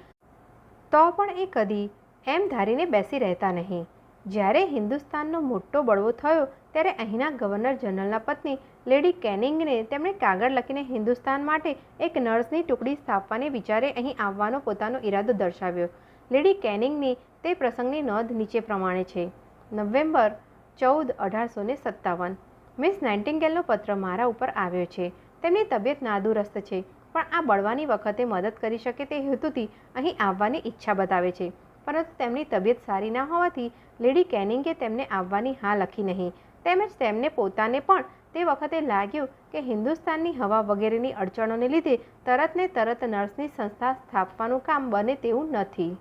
તો પણ એ કદી એમ ધારીને બેસી રહેતા નહીં. જ્યારે હિન્દુસ્તાનનો મોટો બળવો થયો ત્યારે અહીંના ગવર્નર જનરલના પત્ની લેડી કેનિંગને તેમણે કાગળ લખીને હિન્દુસ્તાન માટે એક નર્સની ટુકડી સ્થાપવાને વિચારે અહીં આવવાનો પોતાનો ઈરાદો દર્શાવ્યો. લેડી કેનિંગની તે પ્રસંગની નોંધ નીચે પ્રમાણે છે. નવેમ્બર 14, 1857. મિસ નાઇટિંગેલનો પત્ર મારા ઉપર આવ્યો છે. તેમની તબિયત નાદુરસ્ત છે, પણ આ બળવાની વખતે મદદ કરી શકે તે હેતુથી અહીં આવવાની ઈચ્છા બતાવે છે, પરંતુ તેમની તબિયત સારી ના હોવાથી લેડી કેનિંગે તેમને આવવાની હા લખી નહીં. તેમજ તેમને પોતાને પણ તે વખતે લાગ્યું કે હિન્દુસ્તાનની હવા વગેરેની અડચણોને લીધે તરત ને તરત નર્સની સંસ્થા સ્થાપવાનું કામ બને તેવું નથી.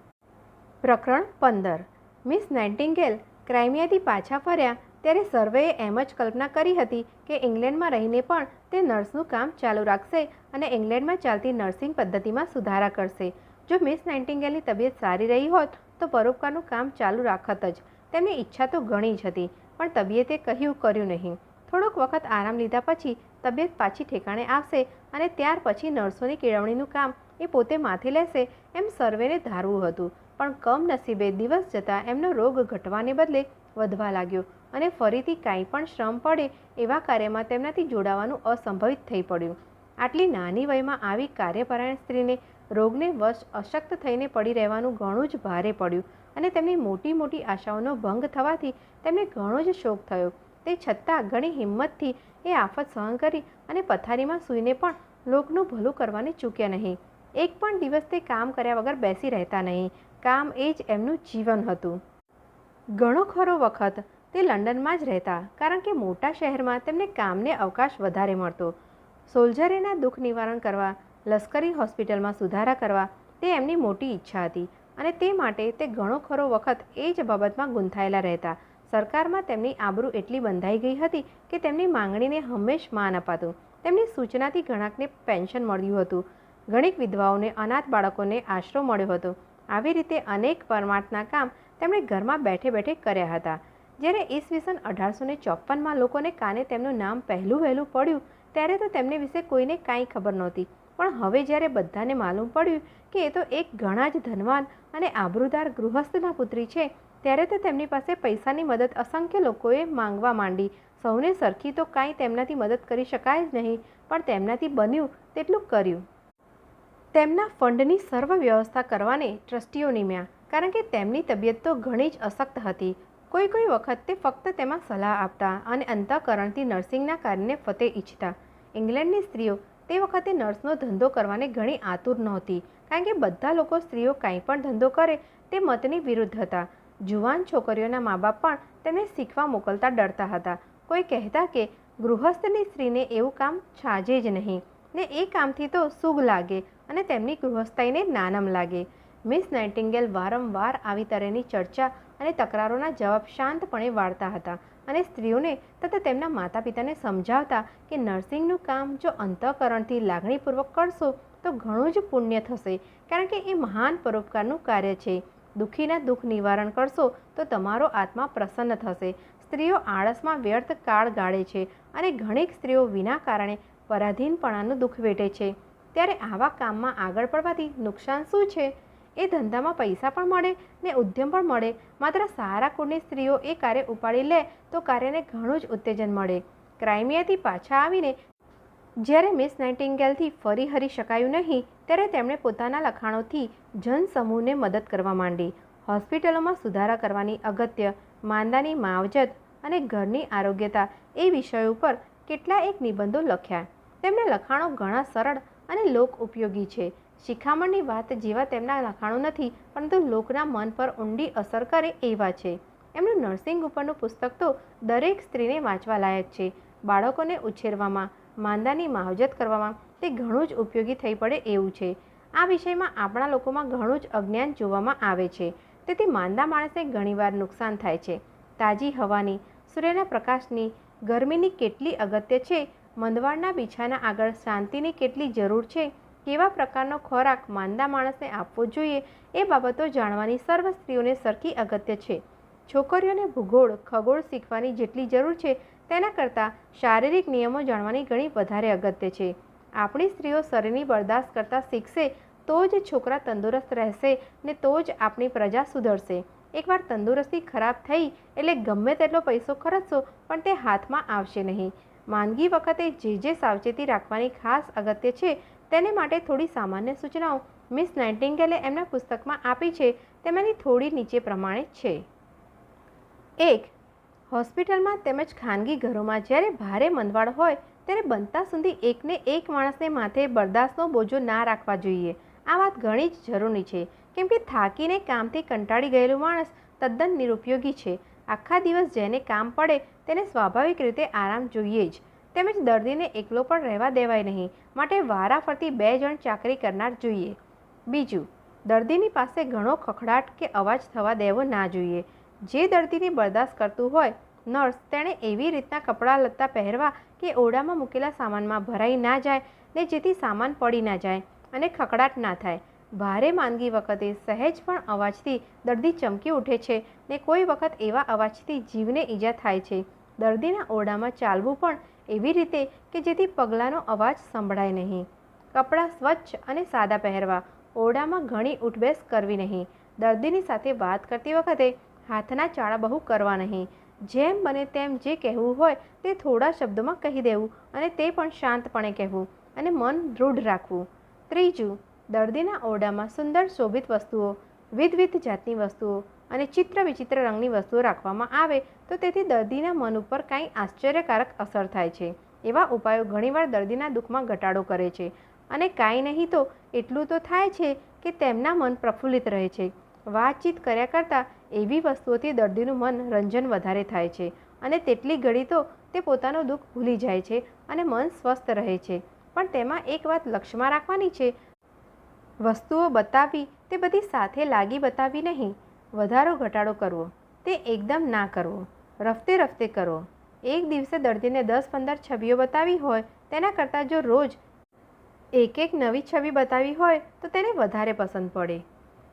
પ્રકરણ 15. મિસ નાઇટિંગેલ ક્રાઇમિયાથી પાછા ફર્યા ત્યારે સર્વેએ એમ જ કલ્પના કરી હતી કે ઇંગ્લેન્ડમાં રહીને પણ તે નર્સનું કામ ચાલુ રાખશે અને ઇંગ્લેન્ડમાં ચાલતી નર્સિંગ પદ્ધતિમાં સુધારા કરશે. જો મિસ નાઇટિંગેલની તબિયત સારી રહી હોત તો પરોપકારનું કામ ચાલુ રાખત જ. તેમની ઈચ્છા તો ઘણી જ હતી, પણ તબિયતે કર્યું નહીં. થોડોક વખત આરામ લીધા પછી તબિયત પાછી ઠેકાણે આવશે અને ત્યાર પછી નર્સોની કેળવણીનું કામ એ પોતે માથે લેશે એમ સર્વેને ધારવું હતું. પણ કમનસીબે દિવસ જતાં એમનો રોગ ઘટવાને બદલે વધવા લાગ્યો અને ફરીથી કાંઈ પણ શ્રમ પડે એવા કાર્યમાં તેમનાથી જોડાવાનું અસંભવિત થઈ પડ્યું. આટલી નાની વયમાં આવી કાર્યપરાયણ સ્ત્રીને રોગને વશ અશક્ત થઈને પડી રહેવાનું ઘણું જ ભારે પડ્યું અને તેમની મોટી મોટી આશાઓનો ભંગ થવાથી તેમને ઘણો જ શોક થયો. તે છતાં ઘણી હિંમતથી એ આફત સહન કરી અને પથારીમાં સૂઈને પણ લોકનું ભલું કરવાને ચૂક્યા નહીં. એક પણ દિવસ તે કામ કર્યા વગર બેસી રહેતા નહીં. કામ એ જ એમનું જીવન હતું. ઘણો ખરો વખત તે લંડનમાં જ રહેતા, કારણ કે મોટા શહેરમાં તેમને કામને અવકાશ વધારે મળતો. સોલ્જરેના દુઃખ નિવારણ કરવા, લશ્કરી હોસ્પિટલમાં સુધારા કરવા તે એમની મોટી ઈચ્છા હતી અને તે માટે તે ઘણો ખરો વખત એ જ બાબતમાં ગૂંથાયેલા રહેતા. સરકારમાં તેમની આબરૂ એટલી બંધાઈ ગઈ હતી કે તેમની માંગણીને હંમેશ માન અપાતું. તેમની સૂચનાથી ઘણાકને પેન્શન મળ્યું હતું. ઘણીક વિધવાઓને અનાથ બાળકોને આશરો મળ્યો હતો. આવી રીતે અનેક પરમાર્થના કામ તેમણે ઘરમાં બેઠે બેઠે કર્યા હતા. જ્યારે ઈસવીસન 1854માં લોકોને કાને તેમનું નામ પહેલું વહેલું પડ્યું ત્યારે તો તેમને વિશે કોઈને કાંઈ ખબર નહોતી. પણ હવે જ્યારે બધાને માલુમ પડ્યું કે એ તો એક ઘણા જ ધનવાન અને આબરૂદાર ગૃહસ્થના પુત્રી છે, ત્યારે તો તેમની પાસે પૈસાની મદદ અસંખ્ય લોકોએ માંગવા માંડી. સૌને સરખી તો કાંઈ તેમનાથી મદદ કરી શકાય જ નહીં, પણ તેમનાથી બન્યું તેટલું કર્યું. તેમના ફંડની સર્વ વ્યવસ્થા કરવાને ટ્રસ્ટીઓ નિમ્યા, કારણ કે તેમની તબિયત તો ઘણી જ અશક્ત હતી. કોઈ વખત તે ફક્ત તેમાં સલાહ આપતા અને અંતઃકરણથી નર્સિંગના કાર્યને ફતે ઈચ્છતા. ઇંગ્લેન્ડની સ્ત્રીઓ તે વખતે નર્સનો ધંધો કરવાને ઘણી આતુર નહોતી, કારણ કે બધા લોકો સ્ત્રીઓ કાંઈ પણ ધંધો કરે તે મતની વિરુદ્ધ હતા. જુવાન છોકરીઓના મા બાપ પણ તેમને શીખવા મોકલતા ડરતા હતા. કોઈ કહેતા કે ગૃહસ્થની સ્ત્રીને એવું કામ છાજે જ નહીં ને એ કામથી તો સુગ લાગે અને તેમની ગૃહસ્થાઈને નાનમ લાગે. મિસ નાઇટિંગેલ વારંવાર આવી તરહની ચર્ચા અને તકરારોના જવાબ શાંતપણે વાળતા હતા અને સ્ત્રીઓને તથા તેમના માતા પિતાને સમજાવતા કે નર્સિંગનું કામ જો અંતઃકરણથી લાગણીપૂર્વક કરશો તો ઘણું જ પુણ્ય થશે, કારણ કે એ મહાન પરોપકારનું કાર્ય છે. દુઃખીના દુઃખ નિવારણ કરશો તો તમારો આત્મા પ્રસન્ન થશે. સ્ત્રીઓ આળસમાં વ્યર્થ કાળ ગાળે છે અને ઘણીક સ્ત્રીઓ વિના કારણે પરાધીનપણાનું દુઃખ વેઠે છે. ત્યારે આવા કામમાં આગળ પડવાથી નુકસાન શું છે? એ ધંધામાં પૈસા પણ મળે ને ઉદ્યમ પણ મળે. માત્ર સારા કુળની સ્ત્રીઓ એ કાર્ય ઉપાડી લે તો કાર્યને ઘણું જ ઉત્તેજન મળે. ક્રાઇમિયાથી પાછા આવીને જ્યારે મિસ નાઇટિંગેલથી ફરી હરી શકાયું નહીં ત્યારે તેમણે પોતાના લખાણોથી જનસમૂહને મદદ કરવા માંડી. હોસ્પિટલોમાં સુધારા કરવાની અગત્ય, માંદાની માવજત અને ઘરની આરોગ્યતા એ વિષયો ઉપર કેટલાક નિબંધો લખ્યા. તેમના લખાણો ઘણા સરળ અને લોક ઉપયોગી છે. શિખામણની વાત જેવા તેમના લખાણો નથી, પરંતુ લોકના મન પર ઊંડી અસર કરે એવા છે. એમનું નર્સિંગ ઉપરનું પુસ્તક તો દરેક સ્ત્રીને વાંચવા લાયક છે. બાળકોને ઉછેરવામાં, માંદાની માવજત કરવામાં તે ઘણું જ ઉપયોગી થઈ પડે એવું છે. આ વિષયમાં આપણા લોકોમાં ઘણું જ અજ્ઞાન જોવામાં આવે છે. તેથી માંદા માણસને ઘણીવાર નુકસાન થાય છે. તાજી હવાની, સૂર્યના પ્રકાશની, ગરમીની કેટલી અગત્ય છે, મંદવાડના બિછાના આગળ શાંતિની કેટલી જરૂર છે, કેવા પ્રકારનો ખોરાક માંદા માણસને આપવો જોઈએ એ બાબતો જાણવાની સર્વ સ્ત્રીઓને સરખી અગત્ય છે. છોકરીઓને ભૂગોળ, ખગોળ શીખવાની જેટલી જરૂર છે તેના કરતાં શારીરિક નિયમો જાણવાની ઘણી વધારે અગત્ય છે. આપણી સ્ત્રીઓ શરીરની બરદાસ્ત કરતાં શીખશે તો જ છોકરા તંદુરસ્ત રહેશે ને તો જ આપણી પ્રજા સુધરશે. એકવાર તંદુરસ્તી ખરાબ થઈ એટલે ગમે તેટલો પૈસો ખર્ચશો પણ તે હાથમાં આવશે નહીં. માંદગી વખતે જે સાવચેતી રાખવાની ખાસ અગત્ય છે તેને માટે થોડી સામાન્ય સૂચનાઓ મિસ નાઇટિંગેલે એમના પુસ્તકમાં આપી છે. તેમાંની થોડી નીચે પ્રમાણે છે. 1. હોસ્પિટલમાં તેમજ ખાનગી ઘરોમાં જ્યારે ભારે મંદવાડ હોય ત્યારે બનતા સુધી એકને એક માણસને માથે બરદાસ્તનો બોજો ના રાખવા જોઈએ. આ વાત ઘણી જ જરૂરી છે, કેમ કે થાકીને કામથી કંટાળી ગયેલું માણસ તદ્દન નિરુપયોગી છે. આખા દિવસ જેને કામ પડે તેને સ્વાભાવિક રીતે આરામ જોઈએ જ. તેમજ દર્દીને એકલો પણ રહેવા દેવાય નહીં, માટે વારાફરતી 2 જણ ચાકરી કરનાર જોઈએ. 2. દર્દીની પાસે ઘણો ખખડાટ કે અવાજ થવા દેવો ના જોઈએ. જે દર્દીને બરદાસ્ત કરતું હોય નર્સ તેણે એવી રીતના કપડાં લત્તા પહેરવા કે ઓરડામાં મૂકેલા સામાનમાં ભરાઈ ના જાય ને જેથી સામાન પડી ના જાય અને ખકડાટ ના થાય. ભારે માંદગી વખતે સહેજ પણ અવાજથી દર્દી ચમકી ઉઠે છે ને કોઈ વખત એવા અવાજથી જીવને ઈજા થાય છે. દર્દીના ઓરડામાં ચાલવું પણ એવી રીતે કે જેથી પગલાંનો અવાજ સંભળાય નહીં. કપડાં સ્વચ્છ અને સાદા પહેરવા. ઓરડામાં ઘણી ઉઠબેસ કરવી નહીં. દર્દીની સાથે વાત કરતી વખતે હાથના ચાળા બહુ કરવા નહીં. જેમ બને તેમ જે કહેવું હોય તે થોડા શબ્દોમાં કહી દેવું અને તે પણ શાંતપણે કહેવું અને મન દૃઢ રાખવું. ત્રીજું, દર્દીના ઓરડામાં સુંદર શોભિત વસ્તુઓ, વિવિધ જાતની વસ્તુઓ અને ચિત્ર વિચિત્ર રંગની વસ્તુઓ રાખવામાં આવે તો તેથી દર્દીના મન ઉપર કાંઈ આશ્ચર્યકારક અસર થાય છે. એવા ઉપાયો ઘણીવાર દર્દીના દુઃખમાં ઘટાડો કરે છે અને કાંઈ નહીં તો એટલું તો થાય છે કે તેમના મન પ્રફુલ્લિત રહે છે. વાતચીત કર્યા કરતાં એવી વસ્તુઓથી દર્દીનું મન રંજન વધારે થાય છે અને તેટલી ઘડી તો તે પોતાનું દુઃખ ભૂલી જાય છે અને મન સ્વસ્થ રહે છે. પણ તેમાં એક વાત લક્ષમાં રાખવાની છે, વસ્તુઓ બતાવવી તે બધી સાથે લાગી બતાવવી નહીં. વધારો ઘટાડો કરવો તે એકદમ ના કરવો, રફતે રફતે કરો. એક દિવસે દર્દીને 10-15 છબીઓ બતાવી હોય તેના કરતાં જો રોજ એક નવી છબી બતાવી હોય તો તેને વધારે પસંદ પડે.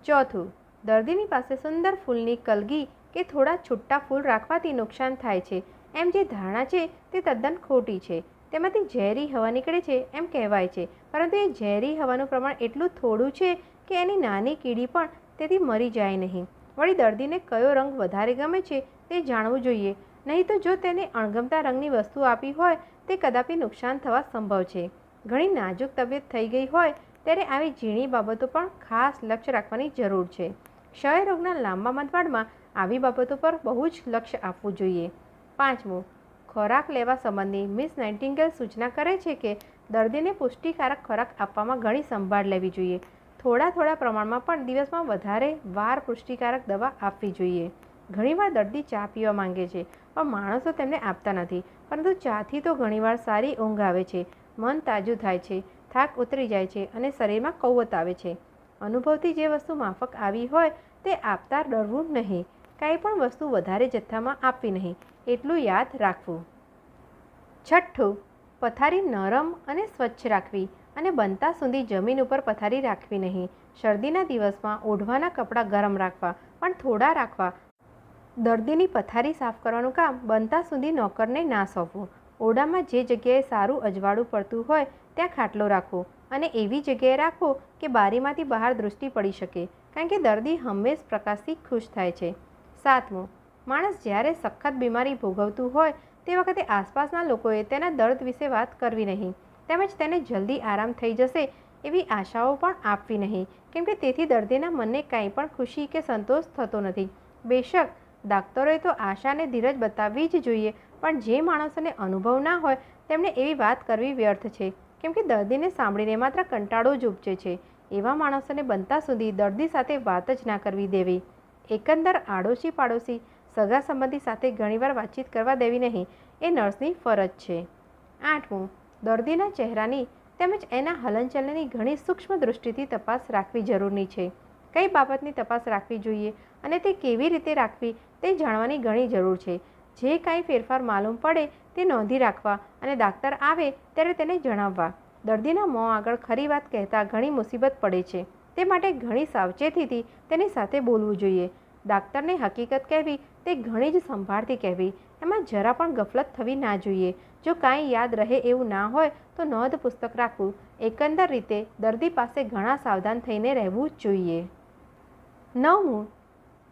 ચોથું, દર્દીની પાસે સુંદર ફૂલની કલગી કે થોડા છૂટા ફૂલ રાખવાથી નુકસાન થાય છે એમ જે ધારણા છે તે તદ્દન ખોટી છે. તેમાંથી ઝેરી હવા નીકળે છે એમ કહેવાય છે, પરંતુ એ ઝેરી હવાનું પ્રમાણ એટલું થોડું છે કે એની નાની કીડી પણ તેથી મરી જાય નહીં. વળી દર્દીને કયો રંગ વધારે ગમે છે તે જાણવું જોઈએ, નહીં તો જો તેને અણગમતા રંગની વસ્તુ આપી હોય તે કદાપી નુકસાન થવા સંભવ છે. ઘણી નાજુક તબિયત થઈ ગઈ હોય ત્યારે આવી ઝીણી બાબતો પણ ખાસ લક્ષ્ય રાખવાની જરૂર છે. ક્ષય રોગના લાંબા મંદવાડમાં આવી બાબતો પર બહુ જ લક્ષ્ય આપવું જોઈએ. પાંચમું, ખોરાક લેવા સંબંધી મિસ નાઇટિંગેલ સૂચના કરે છે કે દર્દીને પુષ્ટિકારક ખોરાક આપવામાં ઘણી સંભાળ લેવી જોઈએ. થોડા પ્રમાણમાં પણ દિવસમાં વધારે વાર પુષ્ટિકારક દવા આપવી જોઈએ. ઘણીવાર દર્દી ચા પીવા માંગે છે પણ માણસો તેમને આપતા નથી, પરંતુ ચાથી તો ઘણીવાર સારી ઊંઘ આવે છે, મન તાજું થાય છે, થાક ઉતરી જાય છે અને શરીરમાં કુવત આવે છે. અનુભવથી જે વસ્તુ માફક આવી હોય તે આપતા ડરવું નહીં. કાંઈ પણ વસ્તુ વધારે જથ્થામાં આપવી નહીં, એટલું યાદ રાખવું. છઠ્ઠું, પથારી નરમ અને સ્વચ્છ રાખવી અને બનતા સુધી જમીન ઉપર પથારી રાખવી નહીં. શરદીના દિવસમાં ઓઢવાના કપડાં ગરમ રાખવા, પણ થોડા રાખવા. દર્દીની પથારી સાફ કરવાનું કામ બનતા સુધી નોકરને ના સોંપવું. ઓરડામાં જે જગ્યાએ સારું અજવાળું પડતું હોય ત્યાં ખાટલો રાખવો અને એવી જગ્યાએ રાખવો કે બારીમાંથી બહાર દૃષ્ટિ પડી શકે, કારણ કે દર્દી હંમેશ પ્રકાશથી ખુશ થાય છે. સાતમું, માણસ જ્યારે સખત બીમારી ભોગવતું હોય તે વખતે આસપાસના લોકોએ તેના દર્દ વિશે વાત કરવી નહીં, તેમજ તેને જલ્દી આરામ થઈ જશે એવી આશાઓ પણ આપવી નહીં, કેમ કે તેથી દર્દીના મનને કાંઈ પણ ખુશી કે સંતોષ થતો નથી. બેશક ડાક્ટરોએ તો આશાને ધીરજ બતાવવી જ જોઈએ, પણ જે માણસોને અનુભવ ના હોય તેમણે એવી વાત કરવી વ્યર્થ છે, કેમ કે દર્દીને સાંભળીને માત્ર કંટાળો જ ઉપજે છે. એવા માણસોને બનતા સુધી દર્દી સાથે વાત જ ના કરવી દેવી. એકંદર આડોશી પાડોશી સગા સંબંધી સાથે ઘણીવાર વાતચીત કરવા દેવી નહીં, એ નર્સની ફરજ છે. આઠમું, દર્દીના ચહેરાની તેમજ એના હલનચલનની ઘણી સૂક્ષ્મ દૃષ્ટિથી તપાસ રાખવી જરૂરી છે. કઈ બાબતની તપાસ રાખવી જોઈએ અને તે કેવી રીતે રાખવી તે જાણવાની ઘણી જરૂર છે. જે કાંઈ ફેરફાર માલુમ પડે તે નોંધી રાખવા અને ડાક્ટર આવે ત્યારે તેને જણાવવા. દર્દીના મોં આગળ ખરી વાત કહેતા ઘણી મુસીબત પડે છે, તે માટે ઘણી સાવચેતીથી તેની સાથે બોલવું જોઈએ. ડાક્ટરને હકીકત કહેવી તે ઘણી જ સંભાળથી કહેવી, એમાં જરા પણ ગફલત થવી ના જોઈએ. જો કાંઈ યાદ રહે એવું ના હોય તો નોંધ પુસ્તક રાખવું. એકંદર રીતે દર્દી પાસે ઘણા સાવધાન થઈને રહેવું જ જોઈએ. 9મું,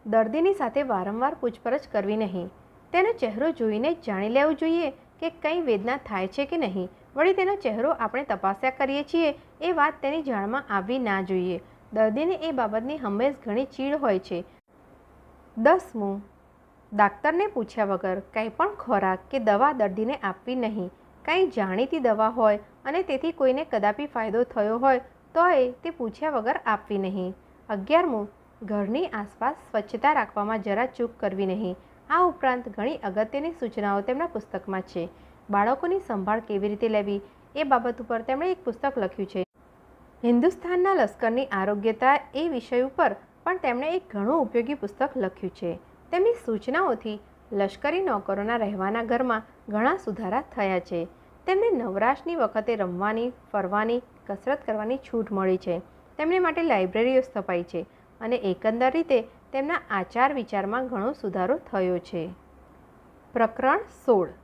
દર્દીની સાથે વારંવાર પૂછપરછ કરવી નહીં. તેનો ચહેરો જોઈને જ જાણી લેવું જોઈએ કે કંઈ વેદના થાય છે કે નહીં. વળી તેનો ચહેરો આપણે તપાસ્યા કરીએ છીએ એ વાત તેની જાણમાં આવવી ના જોઈએ. દર્દીને એ બાબતની હંમેશ ઘણી ચીડ હોય છે. 10મું, ડાક્ટરને પૂછ્યા વગર કંઈ પણ ખોરાક કે દવા દર્દીને આપવી નહીં. કંઈ જાણીતી દવા હોય અને તેથી કોઈને કદાપી ફાયદો થયો હોય તોય તે પૂછ્યા વગર આપવી નહીં. 11મું, ઘરની આસપાસ સ્વચ્છતા રાખવામાં જરા ચૂક કરવી નહીં. આ ઉપરાંત ઘણી અગત્યની સૂચનાઓ તેમના પુસ્તકમાં છે. બાળકોની સંભાળ કેવી રીતે લેવી એ બાબત ઉપર તેમણે એક પુસ્તક લખ્યું છે. હિન્દુસ્તાનના લશ્કરની આરોગ્યતા એ વિષય ઉપર પણ તેમણે એક ઘણું ઉપયોગી પુસ્તક લખ્યું છે. તેમની સૂચનાઓથી લશ્કરી નોકરોના રહેવાના ઘરમાં ઘણા સુધારા થયા છે. તેમને નવરાશની વખતે રમવાની, ફરવાની, કસરત કરવાની છૂટ મળી છે. તેમને માટે લાઇબ્રેરીઓ સ્થપાઈ છે અને એકંદર રીતે તેમના આચાર વિચારમાં ઘણો સુધારો થયો છે. પ્રકરણ 16.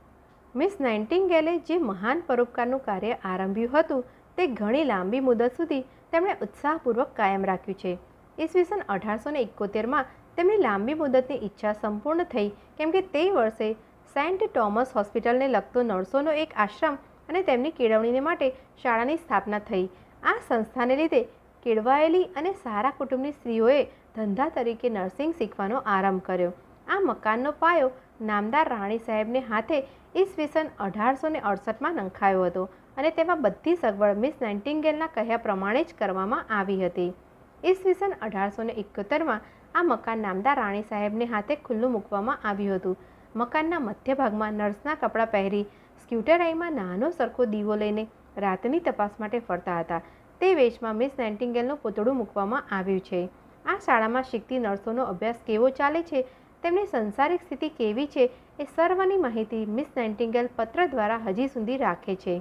મિસ નાઇન્ટિંગેલે જે મહાન પરોપકારનું કાર્ય આરંભ્યું હતું તે ઘણી લાંબી મુદત સુધી તેમણે ઉત્સાહપૂર્વક કાયમ રાખ્યું છે. ઈસવીસન 1871માં તેમની લાંબી મુદતની ઈચ્છા સંપૂર્ણ થઈ કેમ કે તે વર્ષે સેન્ટ ટોમસ હોસ્પિટલને લગતો નર્સોનો એક આશ્રમ અને તેમની કેળવણીને માટે શાળાની સ્થાપના થઈ. આ સંસ્થાને લીધે કેળવાયેલી અને સારા કુટુંબની સ્ત્રીઓએ ધંધા તરીકે નર્સિંગ શીખવાનો આરંભ કર્યો. આ મકાનનો પાયો નામદાર રાણી સાહેબને હાથે ઈસવીસન 1868માં નંખાયો હતો અને તેમાં બધી સગવડ મિસ નાઇન્ટિંગેલના કહ્યા પ્રમાણે જ કરવામાં આવી હતી. ઈસવીસન 1871માં આ મકાન નામદાર રાણી સાહેબને હાથે ખુલ્લું મૂકવામાં આવ્યું હતું. મકાનના મધ્ય ભાગમાં નર્સના કપડાં પહેરી સ્ક્યુટરાઈમાં નાનો સરખો દીવો લઈને રાતની તપાસ માટે ફરતા હતા. તે વેશમાં મિસ નાઇન્ટિંગેલનું પૂતળું મૂકવામાં આવ્યું છે. આ શાળામાં શીખતી નર્સોનો અભ્યાસ કેવો ચાલે છે, તેમની સંસારિક સ્થિતિ કેવી છે એ સર્વની માહિતી મિસ નાઇન્ટિંગેલ પત્ર દ્વારા હજી સુધી રાખે છે.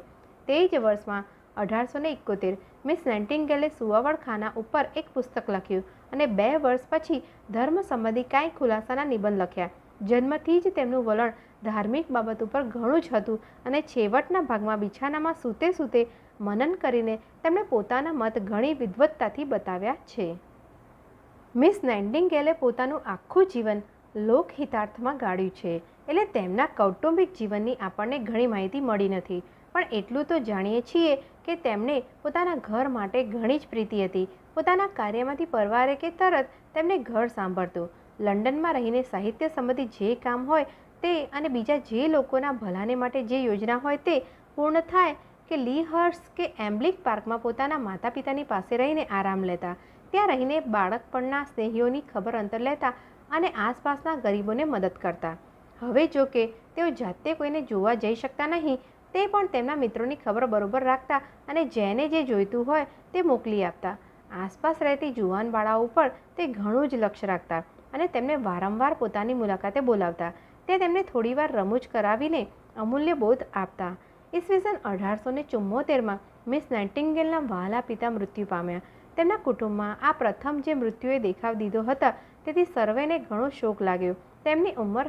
તે જ વર્ષમાં 1871 મિસ નાઇન્ટિંગેલે સુવાવડ ખાના ઉપર એક પુસ્તક લખ્યું અને 2 વર્ષ પછી ધર્મ સંબંધી કાંઈ ખુલાસાના નિબંધ લખ્યા. જન્મથી જ તેમનું વલણ ધાર્મિક બાબત ઉપર ઘણું જ હતું અને છેવટના ભાગમાં બિછાનામાં સૂતે સૂતે મનન કરીને તેમણે પોતાના મત ઘણી વિદ્વત્તાથી બતાવ્યા છે. મિસ નાઇન્ટિંગેલે પોતાનું આખું જીવન લોકહિતાર્થમાં ગાળ્યું છે, એટલે તેમના કૌટુંબિક જીવનની આપણને ઘણી માહિતી મળી નથી. પણ એટલું તો જાણીએ છીએ કે તેમને પોતાના ઘર માટે ઘણી જ પ્રીતિ હતી. પોતાના કાર્યમાંથી પરવારે કે તરત તેમને ઘર સાંભળતું. લંડનમાં રહીને સાહિત્ય સંબંધી જે કામ હોય તે અને બીજા જે લોકોના ભલાને માટે જે યોજના હોય તે પૂર્ણ થાય કે લીહર્સ્ટ કે એમ્બ્લિક પાર્કમાં પોતાના માતા પિતાની પાસે રહીને આરામ લેતા. ત્યાં રહીને બાળકપણના સ્નેહીઓની ખબર અંતર લેતા અને આસપાસના ગરીબોને મદદ કરતા. હવે જો કે તેઓ જાતે કોઈને જોવા જઈ શકતા નહીં, તે પણ તેમના મિત્રોની ખબર બરોબર રાખતા અને જેને જે જોઈતું હોય તે મોકલી આપતા. આસપાસ રહેતી જુવાન બાળાઓ ઉપર તે ઘણું જ લક્ષ્ય રાખતા અને તેમને વારંવાર પોતાની મુલાકાતે બોલાવતા. તે તેમને થોડીવાર રમૂજ કરાવીને અમૂલ્ય બોધ આપતા. ઈસવીસન 1874માં મિસ નાઇન્ટિંગેલના વહાલા પિતા મૃત્યુ પામ્યા. તેમના કુટુંબમાં આ પ્રથમ જે મૃત્યુએ દેખાવ દીધો હતા તેથી સર્વેને ઘણો શોક લાગ્યો. તેમની ઉંમર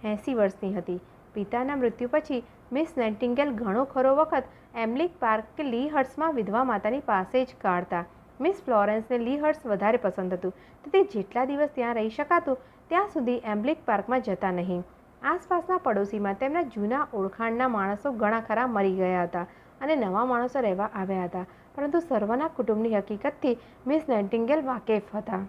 80 વર્ષની હતી. પિતાના મૃત્યુ પછી મિસ નાઇન્ટિંગેલ ઘણો ખરો વખત એમ્બ્લિક પાર્ક કે લીહર્સ્ટમાં વિધવા માતાની પાસે જ કાઢતા. મિસ ફ્લોરેન્સને લીહર્સ્ટ વધારે પસંદ હતું, તેથી જેટલા દિવસ ત્યાં રહી શકાતું ત્યાં સુધી એમ્બ્લિક પાર્કમાં જતા નહીં. આસપાસના પડોશીમાં તેમના જૂના ઓળખાણના માણસો ઘણા ખરા મરી ગયા હતા અને નવા માણસો રહેવા આવ્યા હતા, પરંતુ સર્વના કુટુંબની હકીકતથી મિસ નાઇન્ટિંગેલ વાકેફ હતા.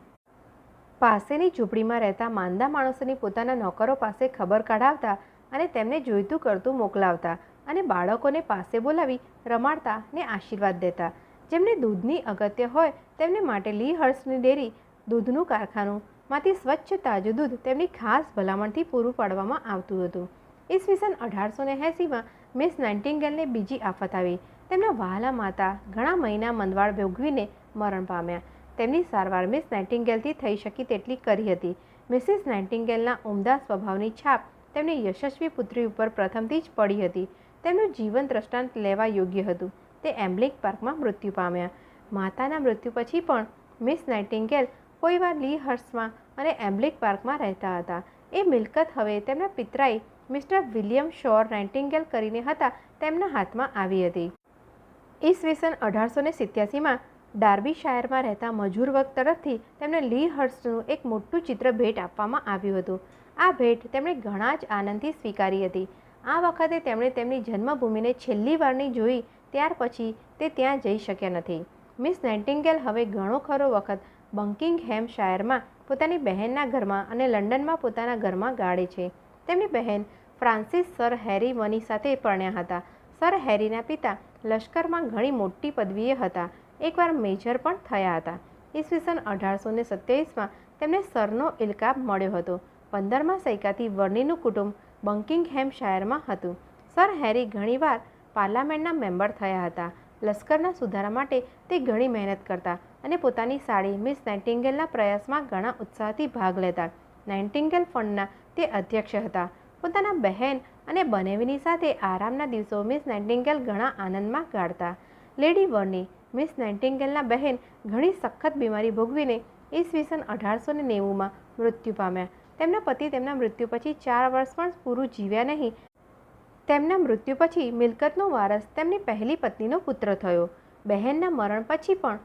પાસેની ઝૂંપડીમાં રહેતા માંદા માણસોની પોતાના નોકરો પાસે ખબર કાઢાવતા અને તેમને જોઈતું કરતું મોકલાવતા અને બાળકોને પાસે બોલાવી રમાડતા ને આશીર્વાદ દેતા. જેમને દૂધની અગત્ય હોય તેમને માટે લીહર્સ્ટની ડેરી દૂધનું કારખાનું માંથી સ્વચ્છ તાજું દૂધ તેમની ખાસ ભલામણથી પૂરું પાડવામાં આવતું હતું. ઈસવીસન 1880માં મિસ નાઇન્ટિંગેલને બીજી આફત આવી. તેમના વહાલા માતા ઘણા મહિના મંદવાળ ભોગવીને મરણ પામ્યા. તેમની સારવાર મિસ નાઇન્ટિંગેલથી થઈ શકી તેટલી કરી હતી. મિસિસ નાઇન્ટિંગેલના ઉમદા સ્વભાવની છાપ તેમની યશસ્વી પુત્રી ઉપર પ્રથમથી જ પડી હતી. તેમનું જીવન દ્રષ્ટાંત લેવા યોગ્ય હતું. તે એમ્બ્લિક પાર્કમાં મૃત્યુ પામ્યા. માતાના મૃત્યુ પછી પણ મિસ નાઇન્ટિંગેલ કોઈવાર લીહર્સ્ટમાં અને એમ્બ્લિક પાર્કમાં રહેતા હતા. એ મિલકત હવે તેમના પિતરાઈ મિસ્ટર વિલિયમ શોર નાઇન્ટિંગેલ કરીને હતા તેમના હાથમાં આવી હતી. ઈસવીસન 1887માં ડાર્બીશાયરમાં રહેતા મજૂર વર્ગ તરફથી તેમને લીહર્સ્ટનું એક મોટું ચિત્ર ભેટ આપવામાં આવ્યું હતું. આ ભેટ તેમણે ઘણા જ આનંદથી સ્વીકારી હતી. આ વખતે તેમણે તેમની જન્મભૂમિને છેલ્લી વારની જોઈ ત્યાર પછી તે ત્યાં જઈ શક્યા નથી. મિસ નાઇન્ટિંગેલ હવે ઘણો ખરો વખત બકિંગહેમશાયરમાં પોતાની બહેનના ઘરમાં અને લંડનમાં પોતાના ઘરમાં ગાળે છે. તેમની બહેન ફ્રાન્સિસ સર હેરી વની સાથે પરણ્યા હતા. સર હેરીના પિતા લશ્કરમાં ઘણી મોટી પદવીએ હતા. એકવાર મેજર પણ થયા હતા. ઈસવીસન 1827માં તેમને સરનો ઇલકાબ મળ્યો હતો. 15મા સૈકાથી વર્નીનું કુટુંબ બકિંગહેમશાયરમાં હતું. સર હેરી ઘણીવાર પાર્લામેન્ટના મેમ્બર થયા હતા. લશ્કરના સુધારા માટે તે ઘણી મહેનત કરતા અને પોતાની સાળી મિસ નાઇન્ટિંગેલના પ્રયાસમાં ઘણા ઉત્સાહથી ભાગ લેતા. નાઇટિંગેલ ફંડના તે અધ્યક્ષ હતા. પોતાના બહેન અને બનેવીની સાથે આરામના દિવસો મિસ નાઇટિંગેલ ઘણા આનંદમાં ગાળતા. લેડી વર્ની, મિસ નાઇટિંગેલના બહેન, ઘણી સખત બીમારી ભોગવીને ઈસવીસન 1890માં મૃત્યુ પામ્યા. તેમના પતિ તેમના મૃત્યુ પછી 4 વર્ષ પણ પૂરું જીવ્યા નહીં. તેમના મૃત્યુ પછી મિલકતનો વારસ તેમની પહેલી પત્નીનો પુત્ર થયો. બહેનના મરણ પછી પણ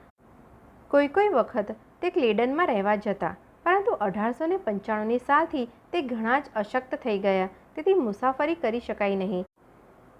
કોઈ વખત તે ક્લેડનમાં રહેવા જતા, પરંતુ 1895ની સાલથી તે ઘણા જ અશક્ત થઈ ગયા, તેથી મુસાફરી કરી શકાય નહીં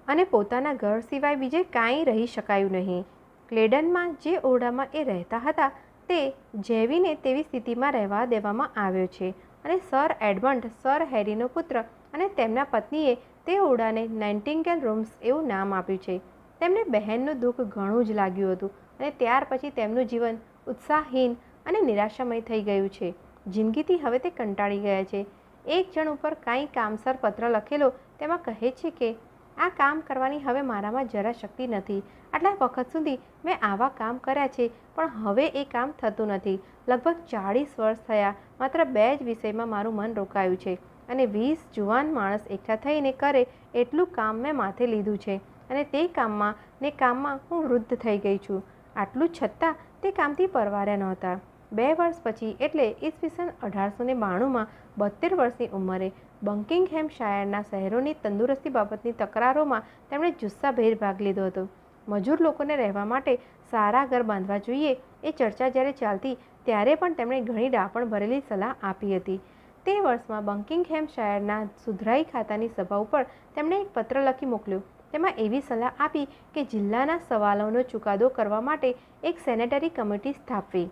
અને પોતાના ઘર સિવાય બીજે કાંઈ રહી શકાયું નહીં. ક્લેડનમાં જે ઓરડામાં એ રહેતા હતા તે જેવીને તેવી સ્થિતિમાં રહેવા દેવામાં આવ્યો છે અને સર એડમંડ, સર હેરીનો પુત્ર અને તેમના પત્નીએ તે ઓરડાને નાઇટિંગેલ રૂમ્સ એવું નામ આપ્યું છે. તેમને બહેનનું દુઃખ ઘણું જ લાગ્યું હતું અને ત્યાર પછી તેમનું જીવન ઉત્સાહહીન અને નિરાશામય થઈ ગયું છે. જિંદગીથી હવે તે કંટાળી ગયા છે. એક જણ ઉપર કાંઈ કામસર પત્ર લખેલો તેમાં કહે છે કે આ કામ કરવાની હવે મારામાં જરા શક્તિ નથી. આટલા વખત સુધી મેં આવા કામ કર્યા છે પણ હવે એ કામ થતું નથી. લગભગ 40 વર્ષ થયા, માત્ર 2 જ વિષયમાં મારું મન રોકાયું છે અને 20 જુવાન માણસ એકઠા થઈને કરે એટલું કામ મેં માથે લીધું છે અને તે કામમાં હું વૃદ્ધ થઈ ગઈ છું. આટલું છતાં તે કામથી પરવાર્યા નહોતા. 2 વર્ષ પછી એટલે ઈસવીસન 1892માં 72 વર્ષની ઉંમરે બકિંગહેમશાયરના શહેરોની તંદુરસ્તી બાબતની તકરારોમાં તેમણે જુસ્સાભેર ભાગ લીધો હતો. મજૂર લોકોને રહેવા માટે સારા ઘર બાંધવા જોઈએ એ ચર્ચા જ્યારે ચાલતી ત્યારે પણ તેમણે ઘણી ડાપણ ભરેલી સલાહ આપી હતી. તે વર્ષમાં બકિંગહેમશાયરના સુધરાઈ ખાતાની સભા ઉપર તેમણે એક પત્ર લખી મોકલ્યો. તેમાં એવી સલાહ આપી કે જિલ્લાના સવાલોનો ચુકાદો કરવા માટે એક સેનેટરી કમિટી સ્થાપવી,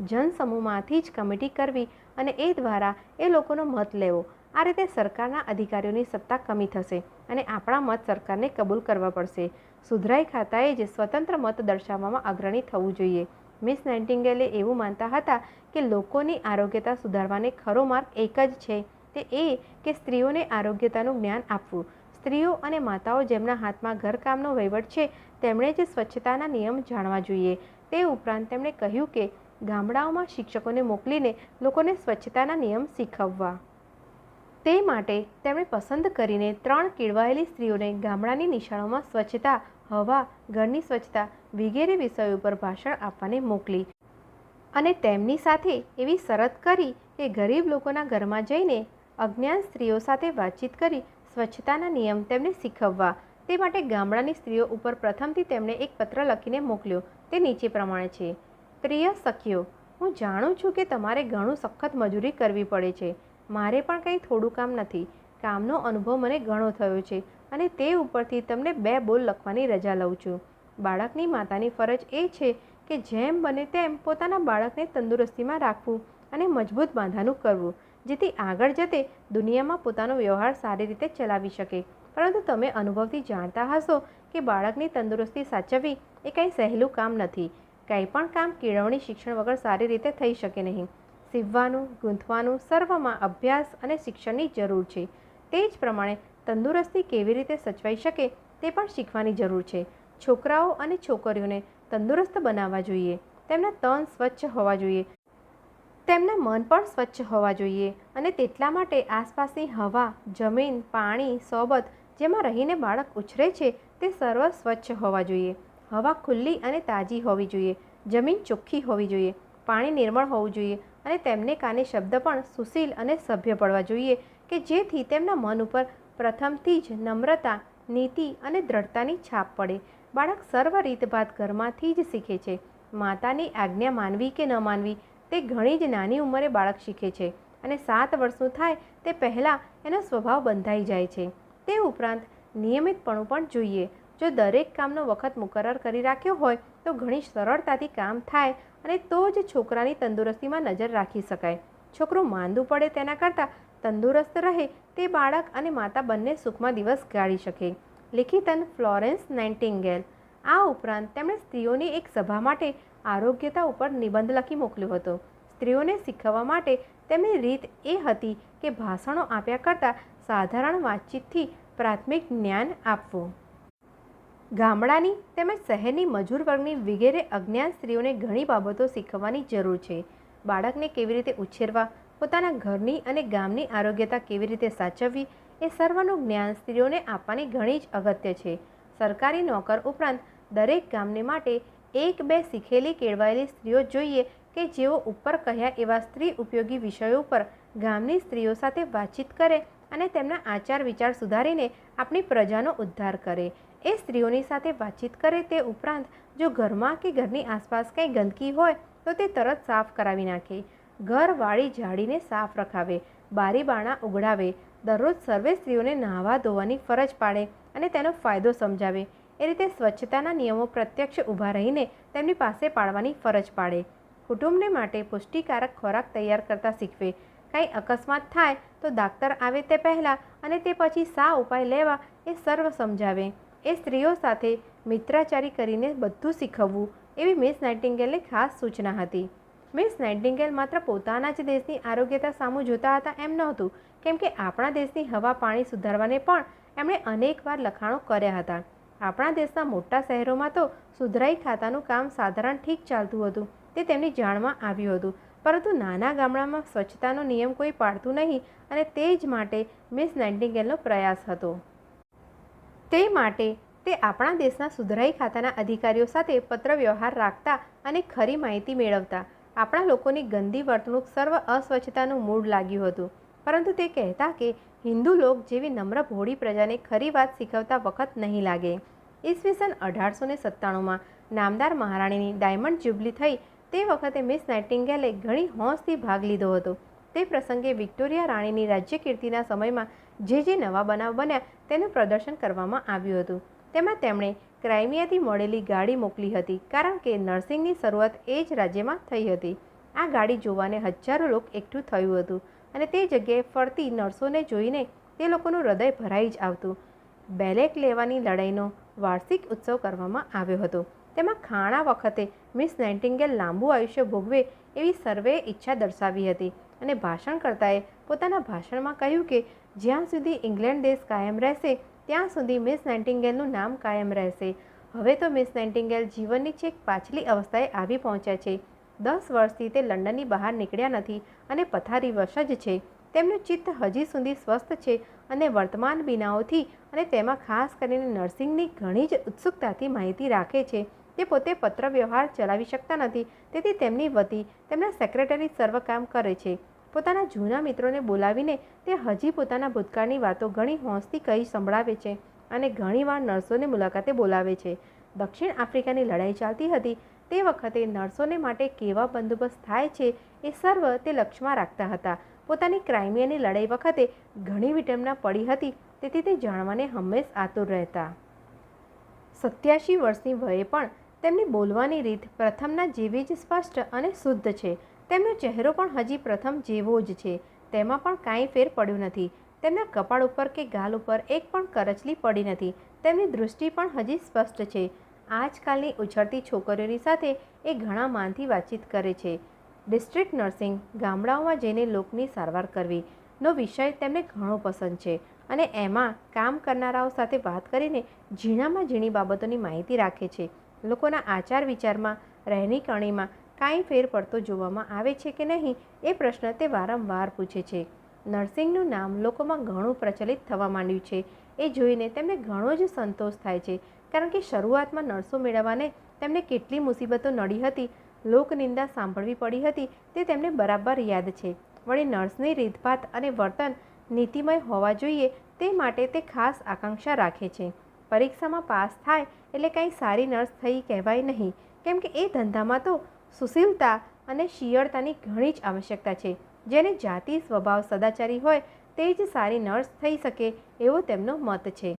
જનસમૂહમાંથી જ કમિટી કરવી અને એ દ્વારા એ લોકોનો મત લેવો. આ રીતે સરકારના અધિકારીઓની સત્તા કમી થશે અને આપણા મત સરકારને કબૂલ કરવા પડશે. સુધરાઈ ખાતાએ જ સ્વતંત્ર મત દર્શાવવામાં અગ્રણી થવું જોઈએ. મિસ નાઇટિંગેલે એવું માનતા હતા કે લોકોની આરોગ્યતા સુધારવાને ખરો માર્ગ એક જ છે, તે એ કે સ્ત્રીઓને આરોગ્યતાનું જ્ઞાન આપવું. સ્ત્રીઓ અને માતાઓ જેમના હાથમાં ઘરકામનો વહીવટ છે તેમણે જ સ્વચ્છતાના નિયમ જાણવા જોઈએ. તે ઉપરાંત તેમણે કહ્યું કે ગામડાઓમાં શિક્ષકોને મોકલીને લોકોને સ્વચ્છતાના નિયમ શીખવવા. તે માટે તેમણે પસંદ કરીને 3 કેળવાયેલી સ્ત્રીઓને ગામડાની નિશાળોમાં સ્વચ્છતા, હવા, ઘરની સ્વચ્છતા વગેરે વિષયો પર ભાષણ આપવાને મોકલી અને તેમની સાથે એવી શરત કરી કે ગરીબ લોકોના ઘરમાં જઈને અજ્ઞાન સ્ત્રીઓ સાથે વાતચીત કરી સ્વચ્છતાના નિયમ તેમને શીખવવા. તે માટે ગામડાની સ્ત્રીઓ ઉપર પ્રથમથી તેમણે એક પત્ર લખીને મોકલ્યો. તે નીચે પ્રમાણે છે: પ્રિય સખીઓ, હું જાણું છું કે તમારે ઘણું સખત મજૂરી કરવી પડે છે. મારે પણ કંઈ થોડું કામ નથી. કામનો અનુભવ મને ઘણો થયો છે અને તે ઉપરથી તમને 2 બોલ લખવાની રજા લઉં છું. બાળકની માતાની ફરજ એ છે કે જેમ બને તેમ પોતાના બાળકને તંદુરસ્તીમાં રાખવું અને મજબૂત બાંધાનું કરવું, જેથી આગળ જતે દુનિયામાં પોતાનો વ્યવહાર સારી રીતે ચલાવી શકે. પરંતુ તમે અનુભવથી જાણતા હશો કે બાળકની તંદુરસ્તી સાચવવી એ કંઈ સહેલું કામ નથી. કંઈ પણ કામ કેળવણી શિક્ષણ વગર સારી રીતે થઈ શકે નહીં. સીવવાનું, ગૂંથવાનું, સર્વમાં અભ્યાસ અને શિક્ષણની જરૂર છે. તે જ પ્રમાણે તંદુરસ્તી કેવી રીતે સચવાઈ શકે તે પણ શીખવાની જરૂર છે. છોકરાઓ અને છોકરીઓને તંદુરસ્ત બનાવવા જોઈએ. તેમના તન સ્વચ્છ હોવા જોઈએ, તેમના મન પણ સ્વચ્છ હોવા જોઈએ અને તેટલા માટે આસપાસની હવા, જમીન, પાણી, સોબત જેમાં રહીને બાળક ઉછરે છે તે સર્વ સ્વચ્છ હોવા જોઈએ. હવા ખુલ્લી અને તાજી હોવી જોઈએ, જમીન ચોખ્ખી હોવી જોઈએ, પાણી નિર્મળ હોવું જોઈએ અને તેમને કાને શબ્દ પણ સુશીલ અને સભ્ય પડવા જોઈએ કે જેથી તેમના મન ઉપર પ્રથમથી જ નમ્રતા, નીતિ અને દ્રઢતાની છાપ પડે. બાળક સર્વ રીતભાત ઘરમાંથી જ શીખે છે. માતાની આજ્ઞા માનવી કે ન માનવી તે ઘણી જ નાની ઉંમરે બાળક શીખે છે અને 7 વર્ષનું થાય તે પહેલાં એનો સ્વભાવ બંધાઈ જાય છે. તે ઉપરાંત નિયમિતપણું પણ જોઈએ. જો દરેક કામનો વખત મુકરર કરી રાખ્યો હોય તો ઘણી સરળતાથી કામ થાય અને તો જ છોકરાની તંદુરસ્તીમાં નજર રાખી શકાય. છોકરું માંદું પડે તેના કરતાં તંદુરસ્ત રહે તે બાળક અને માતા બંને સુખમાં દિવસ ગાળી શકે. લેખિતન ફ્લોરેન્સ નાઇટિંગેલ. આ ઉપરાંત તેમણે સ્ત્રીઓની એક સભા માટે આરોગ્યતા ઉપર નિબંધ લખી મોકલ્યો હતો. સ્ત્રીઓને શીખવવા માટે તેમની રીત એ હતી કે ભાષણો આપ્યા કરતાં સાધારણ વાતચીતથી પ્રાથમિક જ્ઞાન આપવું. ગામડાની તેમજ શહેરની મજૂર વર્ગની વગેરે અજ્ઞાન સ્ત્રીઓને ઘણી બાબતો શીખવવાની જરૂર છે. બાળકને કેવી રીતે ઉછેરવા પોતાના ઘરની અને ગામની આરોગ્યતા કેવી રીતે સાચવવી એ સર્વનું જ્ઞાન સ્ત્રીઓને આપવાની ઘણી જ અગત્ય છે. સરકારી નોકર ઉપરાંત દરેક ગામને માટે 1-2 શીખેલી કેળવાયેલી સ્ત્રીઓ જોઈએ કે જેઓ ઉપર કહ્યા એવા સ્ત્રી ઉપયોગી વિષયો પર ગામની સ્ત્રીઓ સાથે વાતચીત કરે અને તેમના આચાર વિચાર સુધારીને આપણી પ્રજાનો ઉદ્ધાર કરે. એ સ્ત્રીઓની સાથે વાતચીત કરે તે ઉપરાંત જો ઘરમાં કે ઘરની આસપાસ કંઈ ગંદકી હોય તો તે તરત સાફ કરાવી નાખે, ઘર વાળી ઝાડીને સાફ રખાવે, બારી બારણા ઉઘડાવે, દરરોજ સર્વે સ્ત્રીઓને નહાવા ધોવાની ફરજ પાડે અને તેનો ફાયદો સમજાવે. એ રીતે સ્વચ્છતાના નિયમો પ્રત્યક્ષ ઊભા રહીને તેમની પાસે પાડવાની ફરજ પાડે. કુટુંબને માટે પુષ્ટિકારક ખોરાક તૈયાર કરતા શીખવે. કંઈ અકસ્માત થાય તો દાક્તર આવે તે પહેલાં અને તે પછી શા ઉપાય લેવા એ સર્વ સમજાવે. એ સ્ત્રીઓ સાથે મિત્રાચારી કરીને બધું શીખવવું એવી મિસ નાઇટિંગેલની ખાસ સૂચના હતી. મિસ નાઇટિંગેલ માત્ર પોતાના જ દેશની આરોગ્યતા સામું જોતા હતા એમ નહોતું, કેમ કે આપણા દેશની હવા પાણી સુધારવાને પણ એમણે અનેકવાર લખાણો કર્યા હતા. આપણા દેશના મોટા શહેરોમાં તો સુધરાઈ ખાતાનું કામ સાધારણ ઠીક ચાલતું હતું તે તેમની જાણમાં આવ્યું હતું, પરંતુ નાના ગામડામાં સ્વચ્છતાનો નિયમ કોઈ પાળતું નહીં અને તે જ માટે મિસ નાઇટિંગેલનો પ્રયાસ હતો. તે માટે તે આપણા દેશના સુધરાઈ ખાતાના અધિકારીઓ સાથે પત્ર વ્યવહાર રાખતા અને ખરી માહિતી મેળવતા. આપણા લોકોની ગંદી વર્તણૂક સર્વ અસ્વચ્છતાનું મૂળ લાગ્યું હતું, પરંતુ તે કહેતા કે હિન્દુ લોક જેવી નમ્ર ભોળી પ્રજાને ખરી વાત શીખવતા વખત નહીં લાગે. ઈસવીસન 1897માં નામદાર મહારાણીની ડાયમંડ જ્યુબલી થઈ તે વખતે મિસ નાઇટિંગેલે ઘણી હોંશથી ભાગ લીધો હતો. તે પ્રસંગે વિક્ટોરિયા રાણીની રાજ્યકીર્તિના સમયમાં જે નવા બનાવ બન્યા તેનું પ્રદર્શન કરવામાં આવ્યું હતું. તેમાં તેમણે ક્રાઇમિયાથી મળેલી ગાડી મોકલી હતી, કારણ કે નર્સિંગની શરૂઆત એ જ રાજ્યમાં થઈ હતી. આ ગાડી જોવાને હજારો લોકો એકઠું થયું હતું અને તે જગ્યાએ ફરતી નર્સોને જોઈને તે લોકોનું હૃદય ભરાઈ જ આવતું. બેલેક લેવાની લડાઈનો વાર્ષિક ઉત્સવ કરવામાં આવ્યો હતો. તેમાં ખાણા વખતે મિસ નાઇટિંગેલ લાંબુ આયુષ્ય ભોગવે એવી સર્વેએ ઈચ્છા દર્શાવી હતી અને ભાષણકર્તાએ પોતાના ભાષણમાં કહ્યું કે જ્યાં સુધી ઇંગ્લેન્ડ દેશ કાયમ રહેશે ત્યાં સુધી મિસ નાઇટિંગેલનું નામ કાયમ રહેશે. હવે તો મિસ નાઇટિંગેલ જીવનની છેક પાછલી અવસ્થાએ આવી પહોંચ્યા છે. 10 વર્ષથી તે લંડનની બહાર નીકળ્યા નથી અને પથારીવશ જ છે. તેમનું ચિત્ત હજી સુધી સ્વસ્થ છે અને વર્તમાન બીનાઓથી અને તેમાં ખાસ કરીને નર્સિંગની ઘણી જ ઉત્સુકતાથી માહિતી રાખે છે. તે પોતે પત્ર વ્યવહાર ચલાવી શકતા નથી, તેથી તેમની વતી તેમના સેક્રેટરી સર્વ કામ કરે છે. પોતાના જૂના મિત્રોને બોલાવીને તે હજી પોતાના ભૂતકાળની વાતો ઘણી હોંશથી કહી સંભળાવે છે અને ઘણીવાર નર્સોને મુલાકાતે બોલાવે છે. દક્ષિણ આફ્રિકાની લડાઈ ચાલતી હતી તે વખતે નર્સોને માટે કેવા બંદોબસ્ત થાય છે એ સર્વ તે લક્ષ્યમાં રાખતા હતા. પોતાની ક્રાઇમિયાની લડાઈ વખતે ઘણી વિટંબના પડી હતી, તેથી તે જાણવાને હંમેશ આતુર રહેતા. 87 વર્ષની વયે પણ તેમની બોલવાની રીત પ્રથમના જેવી જ સ્પષ્ટ અને શુદ્ધ છે. તેમનો ચહેરો પણ હજી પ્રથમ જેવો જ છે. તેમાં પણ કાંઈ ફેર પડ્યું નથી. તેમના કપાળ ઉપર કે ગાલ ઉપર એક પણ કરચલી પડી નથી. તેમની દૃષ્ટિ પણ હજી સ્પષ્ટ છે. આજકાલની ઉછળતી છોકરીઓની સાથે એ ઘણા માનથી વાતચીત કરે છે. ડિસ્ટ્રિક્ટ નર્સિંગ, ગામડાઓમાં જઈને લોકની સારવાર કરવી નો વિષય તેમને ઘણો પસંદ છે અને એમાં કામ કરનારાઓ સાથે વાત કરીને ઝીણામાં ઝીણી બાબતોની માહિતી રાખે છે. લોકોના આચાર વિચારમાં, રહેણી કરણીમાં કાંઈ ફેર પડતો જોવામાં આવે છે કે નહીં એ પ્રશ્ન તે વારંવાર પૂછે છે. નર્સિંગનું નામ લોકોમાં ઘણું પ્રચલિત થવા માંડ્યું છે. એ જોઈને તેમને ઘણો જ સંતોષ થાય છે, કારણ કે શરૂઆતમાં નર્સો મેળવવાને તેમને કેટલી મુસીબતો નડી હતી, લોકનિંદા સાંભળવી પડી હતી તે તેમને બરાબર યાદ છે. વળી નર્સની રીતભાત અને વર્તન નીતિમય હોવા જોઈએ તે માટે તે ખાસ આકાંક્ષા રાખે છે. પરીક્ષામાં પાસ થાય એટલે કાંઈ સારી નર્સ થઈ કહેવાય નહીં, કેમ કે એ ધંધામાં તો સુશીલતા અને શીયળતાની ઘણી જ આવશ્યકતા છે. જેને જાતિ સ્વભાવ સદાચારી હોય તે જ સારી નર્સ થઈ શકે એવો તેમનો મત છે.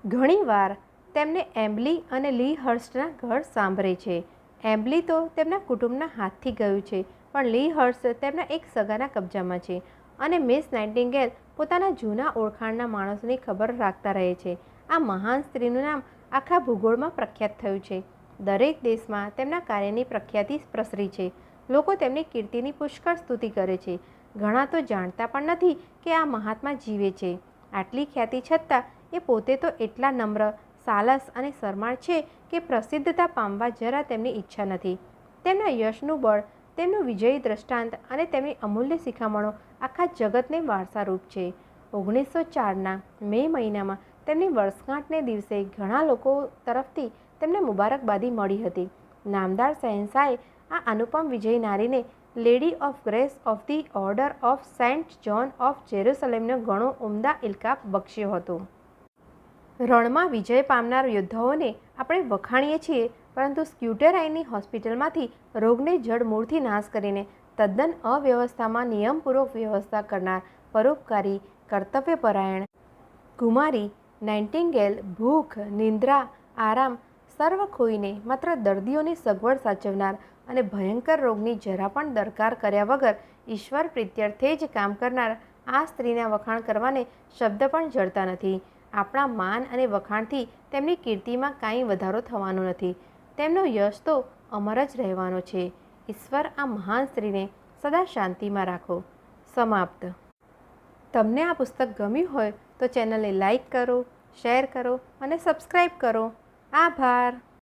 ઘણીવાર તેમને એમ્બલી અને લી હર્સ્ટના ઘર સાંભળે છે. એમ્બલી તો તેમના કુટુંબના હાથથી ગયું છે, પણ લી હર્સ્ટ તેમના એક સગાના કબજામાં છે અને મિસ નાઇટિંગેલ પોતાના જૂના ઓળખાણના માણસોની ખબર રાખતા રહે છે. આ મહાન સ્ત્રીનું નામ આખા ભૂગોળમાં પ્રખ્યાત થયું છે. દરેક દેશમાં તેમના કાર્યની પ્રખ્યાતિ પ્રસરી છે. લોકો તેમની કીર્તિની પુષ્કળ સ્તુતિ કરે છે. ઘણા તો જાણતા પણ નથી કે આ મહાત્મા જીવે છે. આટલી ખ્યાતિ છતાં એ પોતે તો એટલા નમ્ર, સાલસ અને શરમાળ છે કે પ્રસિદ્ધતા પામવા જરા તેમની ઈચ્છા નથી. તેમના યશનું બળ તેમનું વિજયી દ્રષ્ટાંત અને તેમની અમૂલ્ય શિખામણો આખા જગતને વારસારૂપ છે. 1904ના મે મહિનામાં તેમની વર્ષગાંઠને દિવસે ઘણા લોકો તરફથી તેમને મુબારકબાદી મળી હતી. નામદાર શહેનશાહે આ અનુપમ વિજયી નારીને lady of grace of the order of saint John of જેરુસલેમનો ઘણો ઉમદા ઇલકાબ બક્ષ્યો હતો. રણમાં વિજય પામનાર યોદ્ધાઓને આપણે વખાણીએ છીએ, પરંતુ સ્ક્યુટેરાઈની હોસ્પિટલમાંથી રોગને જડમૂળથી નાશ કરીને તદ્દન અવ્યવસ્થામાં નિયમપૂર્વક વ્યવસ્થા કરનાર પરોપકારી, કર્તવ્યપરાયણ કુમારી નાઇટિંગેલ ભૂખ, નિંદ્રા, આરામ સર્વ ખોઈને માત્ર દર્દીઓની સગવડ સાચવનાર અને ભયંકર રોગની જરા પણ દરકાર કર્યા વગર ઈશ્વર પ્રીત્યર્થે જ કામ કરનાર આ સ્ત્રીના વખાણ કરવાને શબ્દ પણ જડતા નથી. આપણા માન અને વખાણથી તેમની કીર્તિમાં કાંઈ વધારો થવાનો નથી. તેમનો યશ તો અમર જ રહેવાનો છે. ઈશ્વર આ મહાન સ્ત્રીને સદા શાંતિમાં રાખો. સમાપ્ત. તમને આ પુસ્તક ગમ્યું હોય તો ચેનલને લાઈક કરો, શેર કરો અને સબસ્ક્રાઈબ કરો. આભાર.